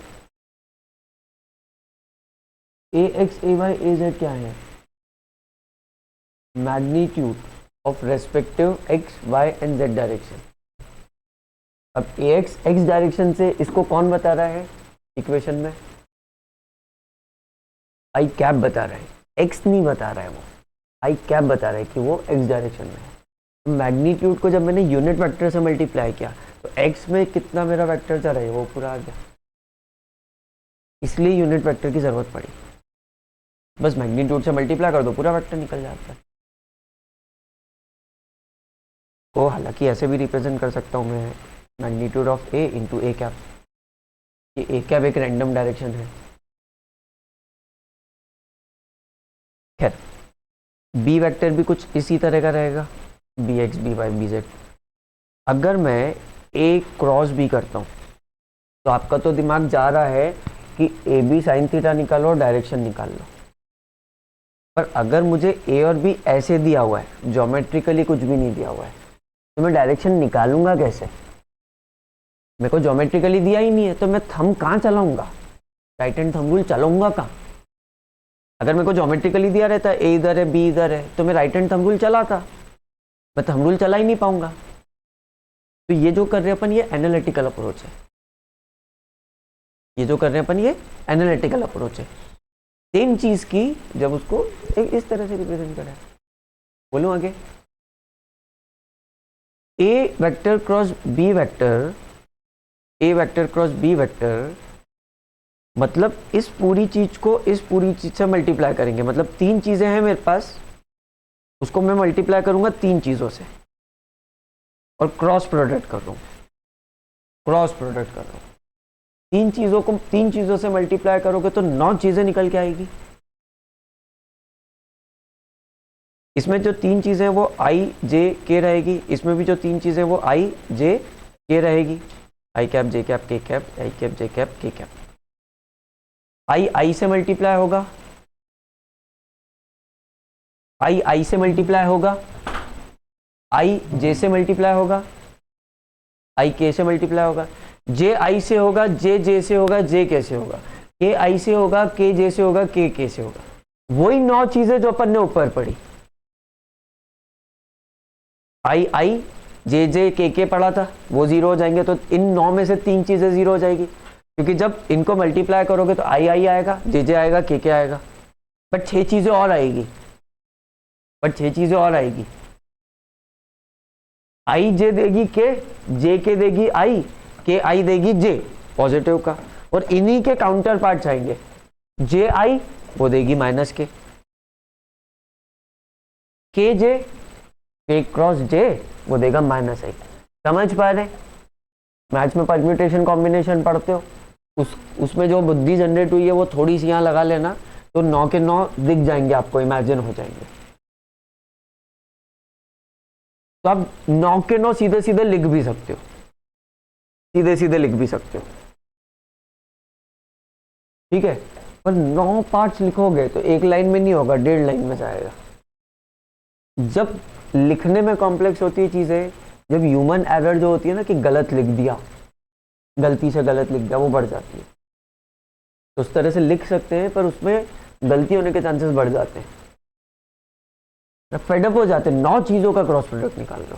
A X A Y A Z क्या है? Magnitude of respective X Y and Z direction. अब ए एक्स एक्स डायरेक्शन से इसको कौन बता रहा है इक्वेशन में? आई कैप बता रहा है, एक्स नहीं बता रहा है, वो आई कैप बता रहा है कि वो एक्स डायरेक्शन में है। मैग्नीट्यूड को जब मैंने यूनिट वेक्टर से मल्टीप्लाई किया तो एक्स में कितना मेरा वेक्टर जा रहा है वो पूरा आ गया, इसलिए यूनिट वेक्टर की जरूरत पड़ी। बस मैग्नीट्यूड से मल्टीप्लाई कर दो पूरा वेक्टर निकल जाता है। तो हालांकि ऐसे भी रिप्रेजेंट कर सकता हूँ मैं, magnitude of A into A cap. ये ए कैप एक रैंडम डायरेक्शन है। खैर बी वेक्टर भी कुछ इसी तरह का रहेगा, B X B Y B Z. अगर मैं ए क्रॉस बी करता हूँ तो आपका तो दिमाग जा रहा है कि ए बी साइन थीटा निकालो और डायरेक्शन निकाल लो, पर अगर मुझे ए और बी ऐसे दिया हुआ है, ज्योमेट्रिकली कुछ भी नहीं दिया हुआ है, तो मैं डायरेक्शन निकालूंगा कैसे? मेरे को ज्योमेट्रिकली दिया ही नहीं है तो मैं थंब कहाँ चलाऊंगा, राइट हैंड थंब रूल चलाऊंगा कहाँ? अगर मेरे को ज्योमेट्रिकली दिया रहता है ए इधर है बी इधर है तो मैं राइट हैंड थंब रूल चलाता, मैं थंब रूल चला ही नहीं पाऊंगा। तो ये जो कर रहे हैं अपन ये एनालिटिकल अप्रोच है, ये जो कर रहे हैं अपन ये एनालिटिकल अप्रोच है। सेम चीज की जब उसको इस तरह से रिप्रेजेंट करें, बोलूं आगे, ए वेक्टर क्रॉस बी वेक्टर, ए वेक्टर क्रॉस बी वेक्टर, मतलब इस पूरी चीज को इस पूरी चीज से मल्टीप्लाई करेंगे। मतलब तीन चीजें हैं मेरे पास, उसको मैं मल्टीप्लाई करूंगा तीन चीजों से और क्रॉस प्रोडक्ट कर रहा हूं, क्रॉस प्रोडक्ट कर रहा हूं। तीन चीजों को तीन चीजों से मल्टीप्लाई करोगे तो 9 चीजें निकल के आएगी। इसमें जो तीन चीजें वो आई जे के रहेगी, इसमें भी जो तीन चीजें वो आई जे के रहेगी, आई cap J cap K cap, आई cap J cap K cap. आई से मल्टीप्लाई होगा, आई से मल्टीप्लाई होगा, आई जे से मल्टीप्लाई होगा, आई के से मल्टीप्लाई होगा, जे आई से होगा, जे से होगा, जे के से होगा, के आई से होगा, के जे से होगा, के से होगा। वही 9 चीजें जो अपन ने ऊपर पढ़ी। आई आई जे के पढ़ा था वो जीरो हो जाएंगे, तो इन 9 में से 3 चीजें जीरो हो जाएगी, क्योंकि जब इनको मल्टीप्लाई करोगे तो आई आएगा, जे आएगा, के आएगा, बट 6 चीजें और आएगी, आई जे देगी जे के देगी आई, के आई देगी जे पॉजिटिव का, और इन्हीं के काउंटर पार्ट आएंगे, जे आई वो देगी माइनस के जे, के क्रॉस जे वो देगा माइनस आई। समझ पा रहे? मैथ्स में परम्यूटेशन कॉम्बिनेशन पढ़ते हो, उसमें जो बुद्धि जनरेट हुई है वो थोड़ी सी यहाँ लगा लेना, तो 9 के 9 दिख जाएंगे आपको, इमेजिन हो जाएंगे। तो आप 9 के 9 सीधे सीधे लिख भी सकते हो, ठीक है। पर 9 पार्ट्स लिखोगे तो एक लाइन में नहीं होगा, 1.5 लाइन में जाएगा। जब लिखने में कॉम्प्लेक्स होती है चीजें, जब ह्यूमन एरर जो होती है ना कि गलत लिख दिया, गलती से गलत लिख दिया, वो बढ़ जाती है। तो उस तरह से लिख सकते हैं पर उसमें गलती होने के चांसेस बढ़ जाते हैं, फेडअप हो जाते हैं। 9 चीजों का क्रॉस प्रोडक्ट निकाल लो,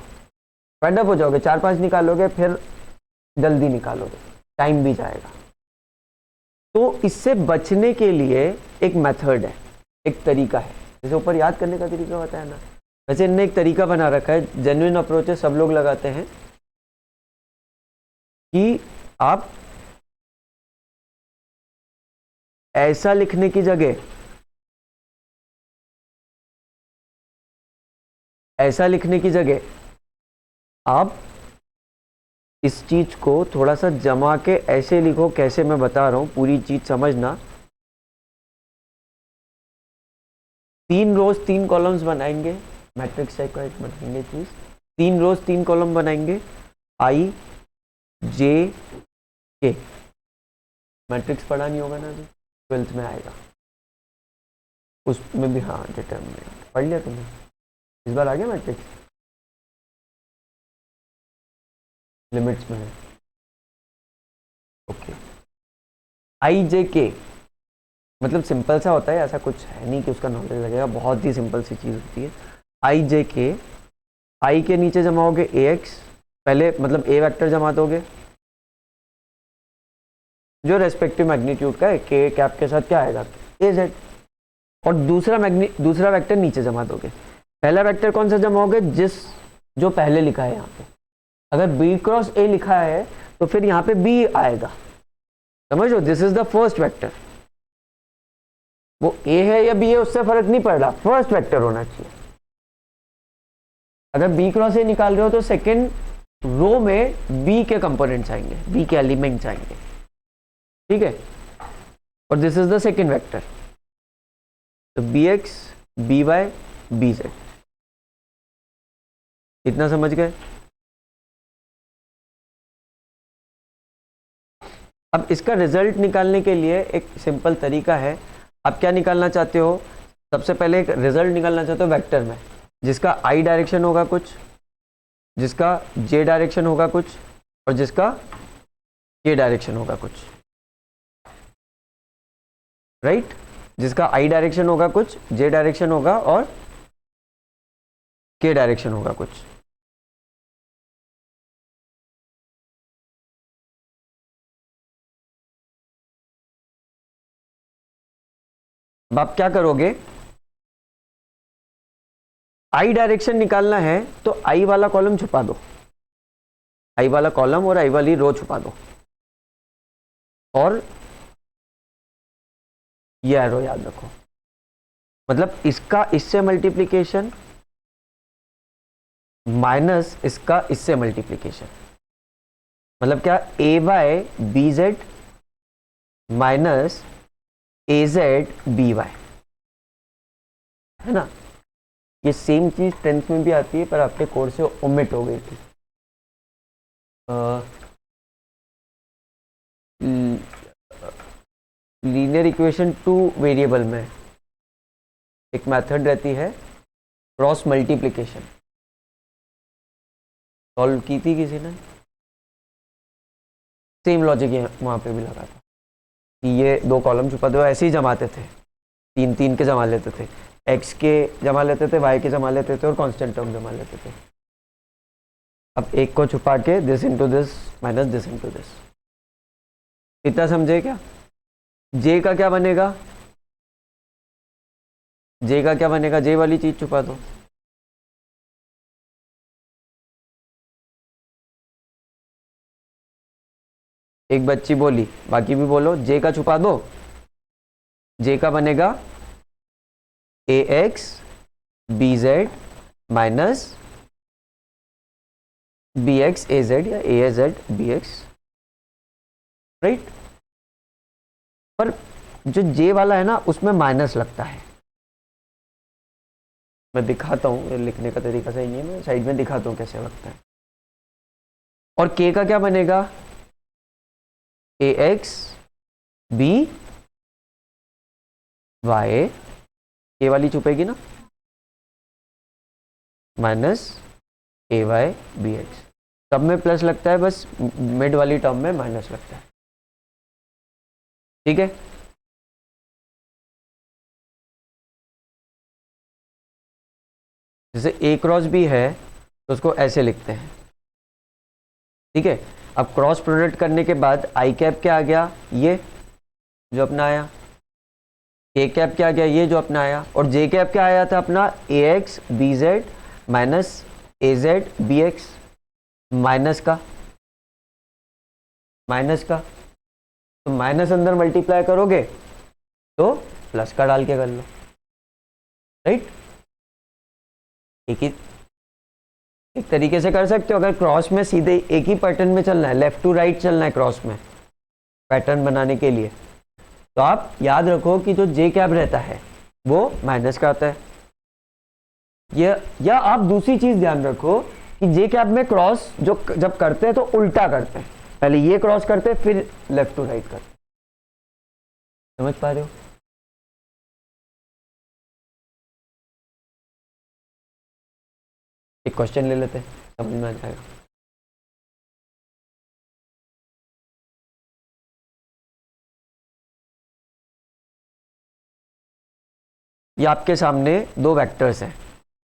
फेडअप हो जाओगे, 4-5 निकालोगे फिर जल्दी निकालोगे, टाइम भी जाएगा। तो इससे बचने के लिए एक मेथड है, एक तरीका है, जैसे ऊपर याद करने का तरीका होता है ना, वैसे इनने एक तरीका बना रखा है, जेन्युइन अप्रोचेस सब लोग लगाते हैं कि आप ऐसा लिखने की जगह आप इस चीज को थोड़ा सा जमा के ऐसे लिखो, कैसे मैं बता रहा हूं, पूरी चीज समझना। 3 रोज 3 कॉलम्स बनाएंगे, मैट्रिक्स टाइप का एक बनाएंगे चीज, 3 रोज 3 कॉलम बनाएंगे, आई जे के। मैट्रिक्स पढ़ा नहीं होगा ना अभी, 12th में आएगा, उसमें भी हाँ डिटर्मिनेंट पढ़ लिया तुमने, इस बार आ गया मैट्रिक्स, लिमिट्स में है, ओके। आई जे के मतलब सिंपल सा होता है, ऐसा कुछ है नहीं कि उसका नॉलेज लगेगा, बहुत ही सिंपल सी चीज होती है। आई जे के, आई के नीचे जमाओगे ए एक्स, पहले मतलब ए वेक्टर जमा दोगे जो रेस्पेक्टिव मैग्नीट्यूड का है, के कैप के साथ क्या आएगा, ए जेड, और दूसरा वेक्टर नीचे जमा दोगे। पहला वेक्टर कौन सा जमाओगे, जो पहले लिखा है यहाँ पे, अगर बी क्रॉस ए लिखा है तो फिर यहाँ पे बी आएगा, समझो, this is the first vector. वो ए है या बी है उससे फर्क नहीं पड़ रहा, फर्स्ट वेक्टर होना चाहिए। अगर बी क्रॉस ए निकाल रहे हो तो सेकेंड रो में बी के कंपोनेंट्स आएंगे, बी के एलिमेंट्स आएंगे, ठीक है, और this is the second vector, तो B X B Y B Z. इतना समझ गए? अब इसका रिजल्ट निकालने के लिए एक सिंपल तरीका है। आप क्या निकालना चाहते हो, सबसे पहले एक रिजल्ट निकालना चाहते हो वेक्टर में, जिसका आई डायरेक्शन होगा कुछ, जिसका जे डायरेक्शन होगा कुछ, और जिसका के डायरेक्शन होगा कुछ, राइट? जिसका आई डायरेक्शन होगा कुछ, जे डायरेक्शन होगा और के डायरेक्शन होगा कुछ। अब आप क्या करोगे, आई डायरेक्शन निकालना है तो आई वाला कॉलम छुपा दो, आई वाला कॉलम और आई वाली रो छुपा दो, और ये एरो याद रखो, मतलब इसका इससे मल्टीप्लिकेशन माइनस इसका इससे मल्टीप्लिकेशन, मतलब क्या, ए वाई बी जेड माइनस ए जेड बी वाई, है ना? ये सेम चीज 10th में भी आती है पर आपके कोर्स से ओमिट हो गई थी। लीनियर इक्वेशन 2 वेरिएबल में एक मेथड रहती है क्रॉस मल्टीप्लिकेशन, सॉल्व की थी किसी ने? सेम लॉजिक वहां पे भी लगा था कि ये 2 कॉलम छुपा दो, ऐसे ही जमाते थे, 3 के जमा लेते थे, एक्स के जमा लेते थे, वाई के जमा लेते थे और कांस्टेंट टर्म जमा लेते थे। अब एक को छुपा के this into this minus this into this, इतना समझे क्या? जे का क्या बनेगा? जे का क्या बनेगा? जे वाली चीज छुपा दो। एक बच्ची बोली, बाकी भी बोलो, जे का छुपा दो। जे का बनेगा A X B Z minus B X A Z या A Z B X, right. पर जो जे वाला है ना उसमें माइनस लगता है। मैं दिखाता हूँ, ये लिखने का तरीका सही नहीं है, मैं साइड में दिखाता हूँ कैसे लगता है। और के का क्या बनेगा? ए एक्स बी वाई, के वाली छुपेगी ना, माइनस ए वाई बी एक्स। सब में प्लस लगता है, बस मिड वाली टर्म में माइनस लगता है, ठीक है। जैसे ए क्रॉस बी है तो उसको ऐसे लिखते हैं, ठीक है। अब क्रॉस प्रोडक्ट करने के बाद आई कैप क्या आ गया? ये जो अपना आया। के कैप क्या आ गया? ये जो अपना आया। और जे कैप क्या आया था अपना? ए एक्स बी जेड माइनस ए जेड बी एक्स, माइनस का तो माइनस अंदर मल्टीप्लाई करोगे तो प्लस का डाल के कर लो, राइट। एक तरीके से कर सकते हो। अगर क्रॉस में सीधे एक ही पैटर्न में चलना है, लेफ्ट टू राइट चलना है क्रॉस में पैटर्न बनाने के लिए, तो आप याद रखो कि जो जे कैप रहता है वो माइनस का आता है। या आप दूसरी चीज ध्यान रखो कि जे कैप में क्रॉस जो जब करते हैं तो उल्टा करते हैं, पहले ये क्रॉस करते हैं फिर लेफ्ट टू राइट करते हैं। समझ पा रहे हो? एक क्वेश्चन ले लेते हैं, समझ में आ जाएगा। ये आपके सामने दो वेक्टर्स हैं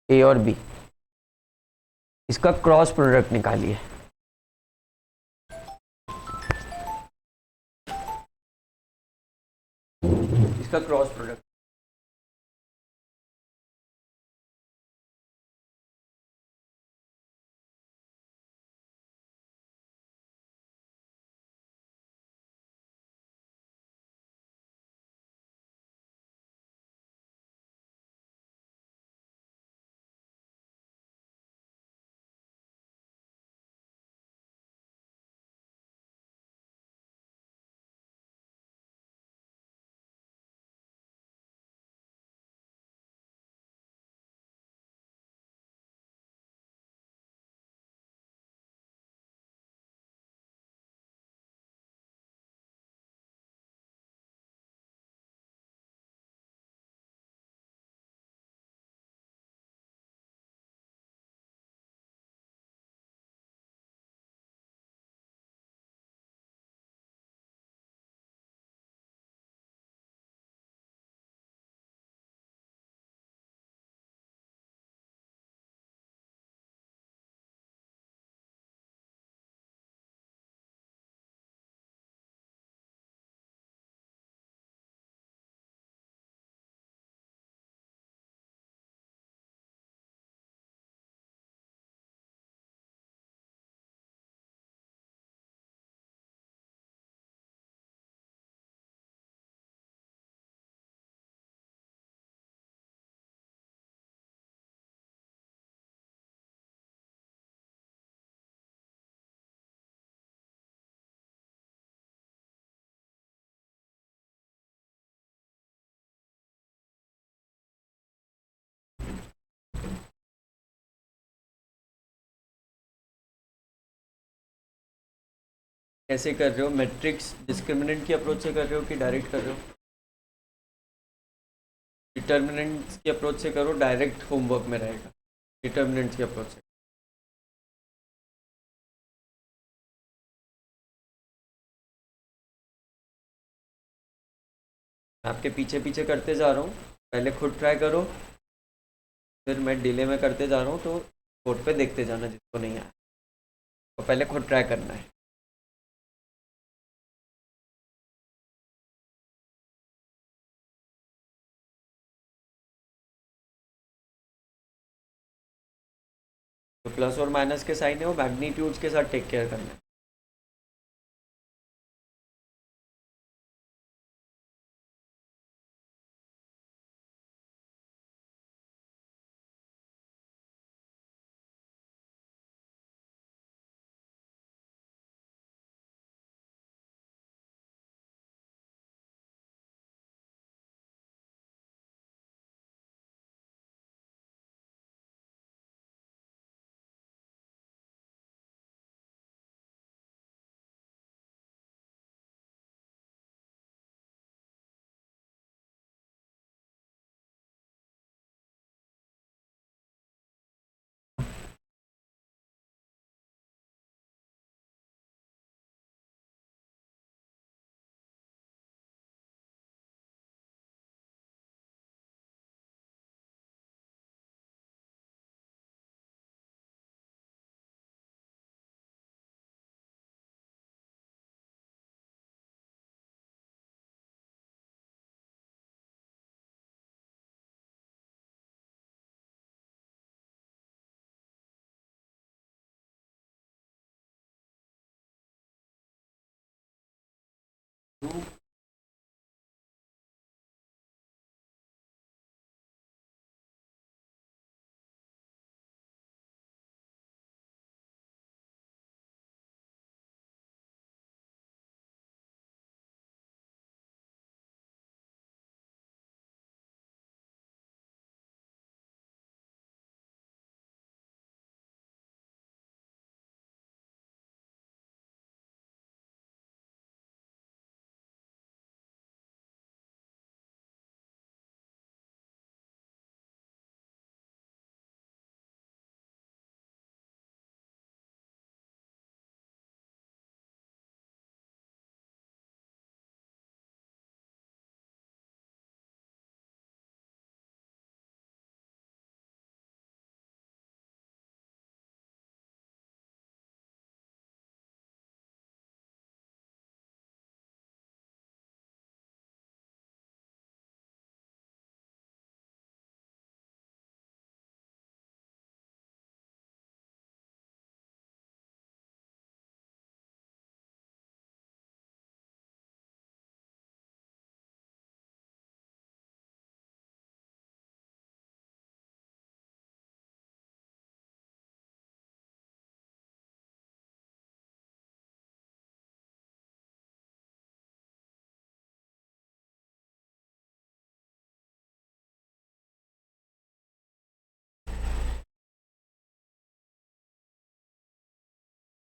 ए और बी, इसका क्रॉस प्रोडक्ट निकालिए। इसका क्रॉस प्रोडक्ट कैसे कर रहे हो? मैट्रिक्स डिस्क्रिमिनेंट की अप्रोच से कर रहे हो कि डायरेक्ट कर रहे हो? डिटर्मिनेंट्स की अप्रोच से करो, डायरेक्ट होमवर्क में रहेगा। डिटर्मिनेंट्स की अप्रोच से मैं आपके पीछे पीछे करते जा रहा हूँ, पहले खुद ट्राई करो, फिर मैं डिले में करते जा रहा हूँ, तो बोर्ड पे देखते जाना जिसको नहीं आया। तो पहले खुद ट्राई करना है। तो प्लस और माइनस के साइन है वो मैग्नीट्यूड्स के साथ टेक केयर करना है।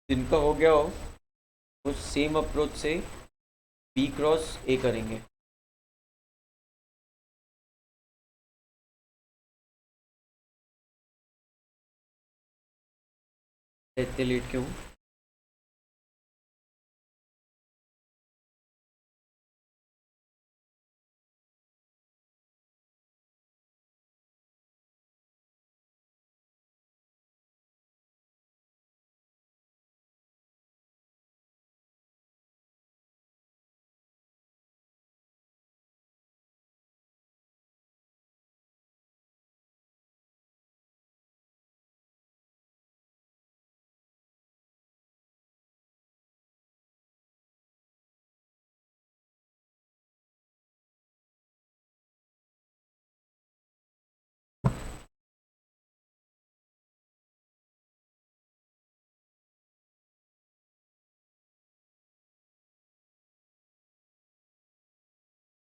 जिनका हो गया हो वो सेम अप्रोच से बी क्रॉस ए करेंगे। इतने लेट क्यों?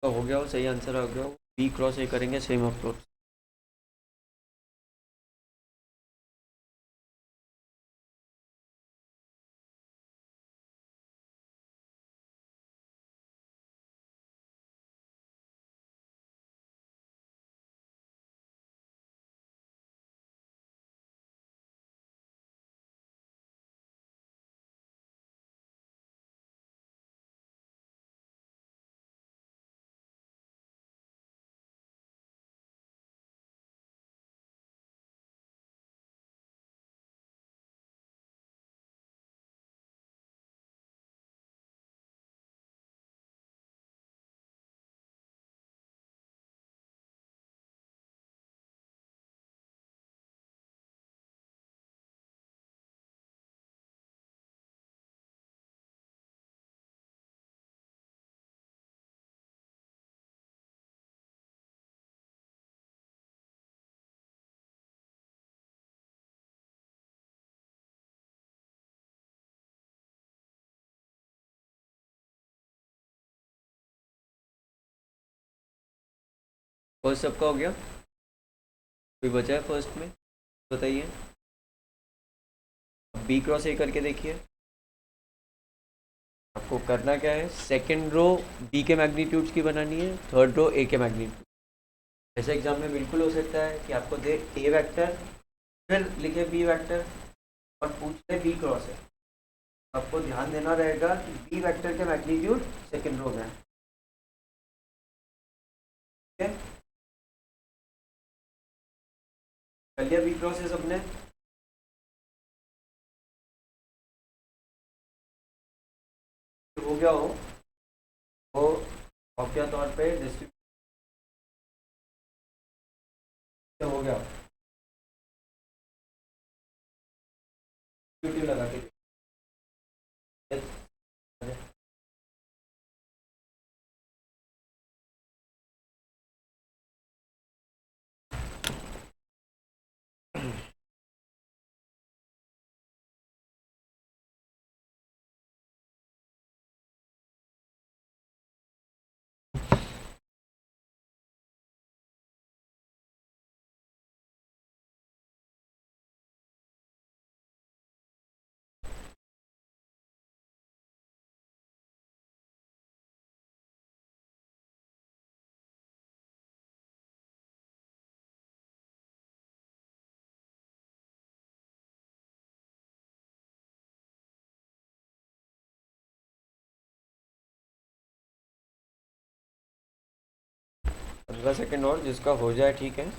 तो हो गया हो, सही आंसर आ गया हो, बी क्रॉस ए करेंगे सेम अप्रोच। फर्स्ट सबका हो गया, कोई बचा है फर्स्ट में बताइए। बी क्रॉस ए करके देखिए, आपको करना क्या है, सेकंड रो बी के मैग्नीट्यूड्स की बनानी है, थर्ड रो ए के मैग्नीट्यूड। ऐसे एग्जाम में बिल्कुल हो सकता है कि आपको दे ए वेक्टर फिर लिखे बी वेक्टर और पूछते बी क्रॉस है, आपको ध्यान देना रहेगा कि बी वेक्टर के मैग्नीट्यूड सेकंड रो में है। कर लिया बी क्रॉस है सबने, हो गया हो वो औकिया तौर पे डिस्ट्रीब्यूट हो गया, लगा के पंद्रह सेकेंड और, जिसका हो जाए ठीक है।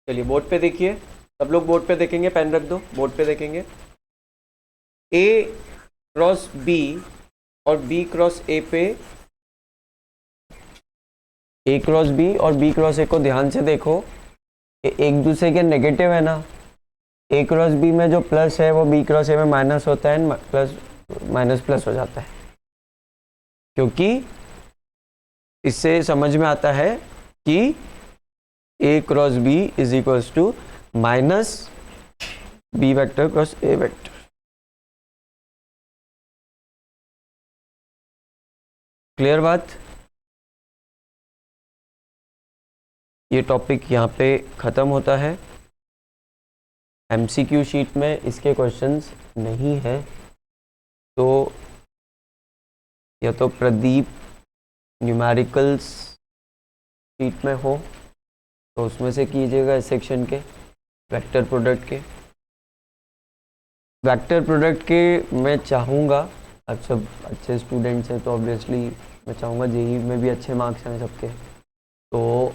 चलिए बोर्ड पे देखिए, सब लोग बोर्ड पे देखेंगे, पेन रख दो, बोर्ड पे देखेंगे। ए क्रॉस बी और बी क्रॉस ए पे, ए क्रॉस बी और बी क्रॉस ए को ध्यान से देखो, एक दूसरे के नेगेटिव है ना। ए क्रॉस बी में जो प्लस है वो बी क्रॉस ए में माइनस होता है, प्लस माइनस प्लस हो जाता है, क्योंकि इससे समझ में आता है कि A cross B is equals to minus B vector cross A vector. Clear बात? ये टॉपिक यहाँ पे ख़त्म होता है। एमसीक्यू शीट में इसके क्वेश्चंस नहीं है, तो या तो प्रदीप न्यूमेरिकल्स शीट में हो तो उसमें से कीजिएगा, इस सेक्शन के वेक्टर प्रोडक्ट के। वेक्टर प्रोडक्ट के मैं चाहूँगा, आप सब अच्छे स्टूडेंट्स हैं तो ऑब्वियसली मैं चाहूँगा जेई में भी अच्छे मार्क्स हैं सबके, तो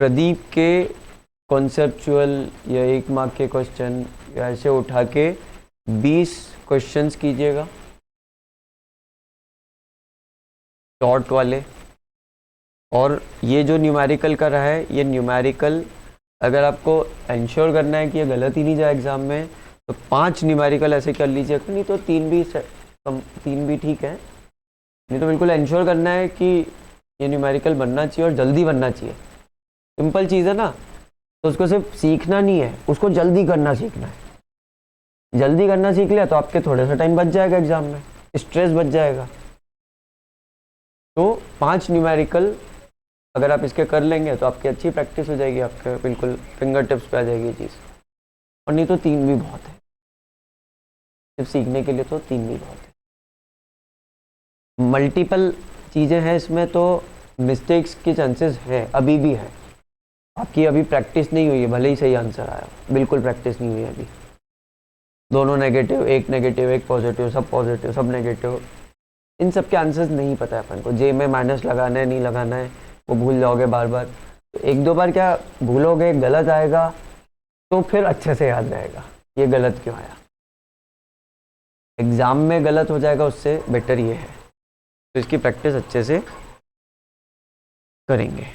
प्रदीप के कॉन्सेप्चुअल या 1 मार्क के क्वेश्चन या ऐसे उठा के 20 क्वेश्चंस कीजिएगा शॉर्ट वाले। और ये जो न्यूमेरिकल का रहा है, ये न्यूमेरिकल अगर आपको इंश्योर करना है कि ये गलत ही नहीं जाए एग्जाम में, तो 5 न्यूमेरिकल ऐसे कर लीजिएगा, नहीं तो 3 भी ठीक है, नहीं तो बिल्कुल इंश्योर करना है कि ये न्यूमेरिकल बनना चाहिए और जल्दी बनना चाहिए। सिंपल चीज़ है ना, तो उसको सिर्फ सीखना नहीं है, उसको जल्दी करना सीखना है। जल्दी करना सीख लिया तो आपके थोड़ा सा टाइम बच जाएगा एग्जाम में, स्ट्रेस बच जाएगा। तो 5 न्यूमेरिकल अगर आप इसके कर लेंगे तो आपकी अच्छी प्रैक्टिस हो जाएगी, आपके बिल्कुल फिंगर टिप्स पे आ जाएगी ये चीज़। और नहीं तो 3 भी बहुत है, सिर्फ सीखने के लिए तो 3 भी बहुत है। मल्टीपल चीज़ें हैं इसमें, तो मिस्टेक्स के चांसेस हैं, अभी भी है। आपकी अभी प्रैक्टिस नहीं हुई है, भले ही सही आंसर आया, बिल्कुल प्रैक्टिस नहीं हुई है अभी। दोनों नेगेटिव, एक पॉजिटिव, सब नेगेटिव, इन सब के आंसर्स नहीं पता है अपन को। जे में माइनस लगाना है नहीं लगाना है वो भूल जाओगे बार बार, तो 1-2 बार क्या भूलोगे, गलत आएगा तो फिर अच्छे से याद रहेगा ये गलत क्यों आया। एग्जाम में गलत हो जाएगा, उससे बेटर ये है, तो इसकी प्रैक्टिस अच्छे से करेंगे।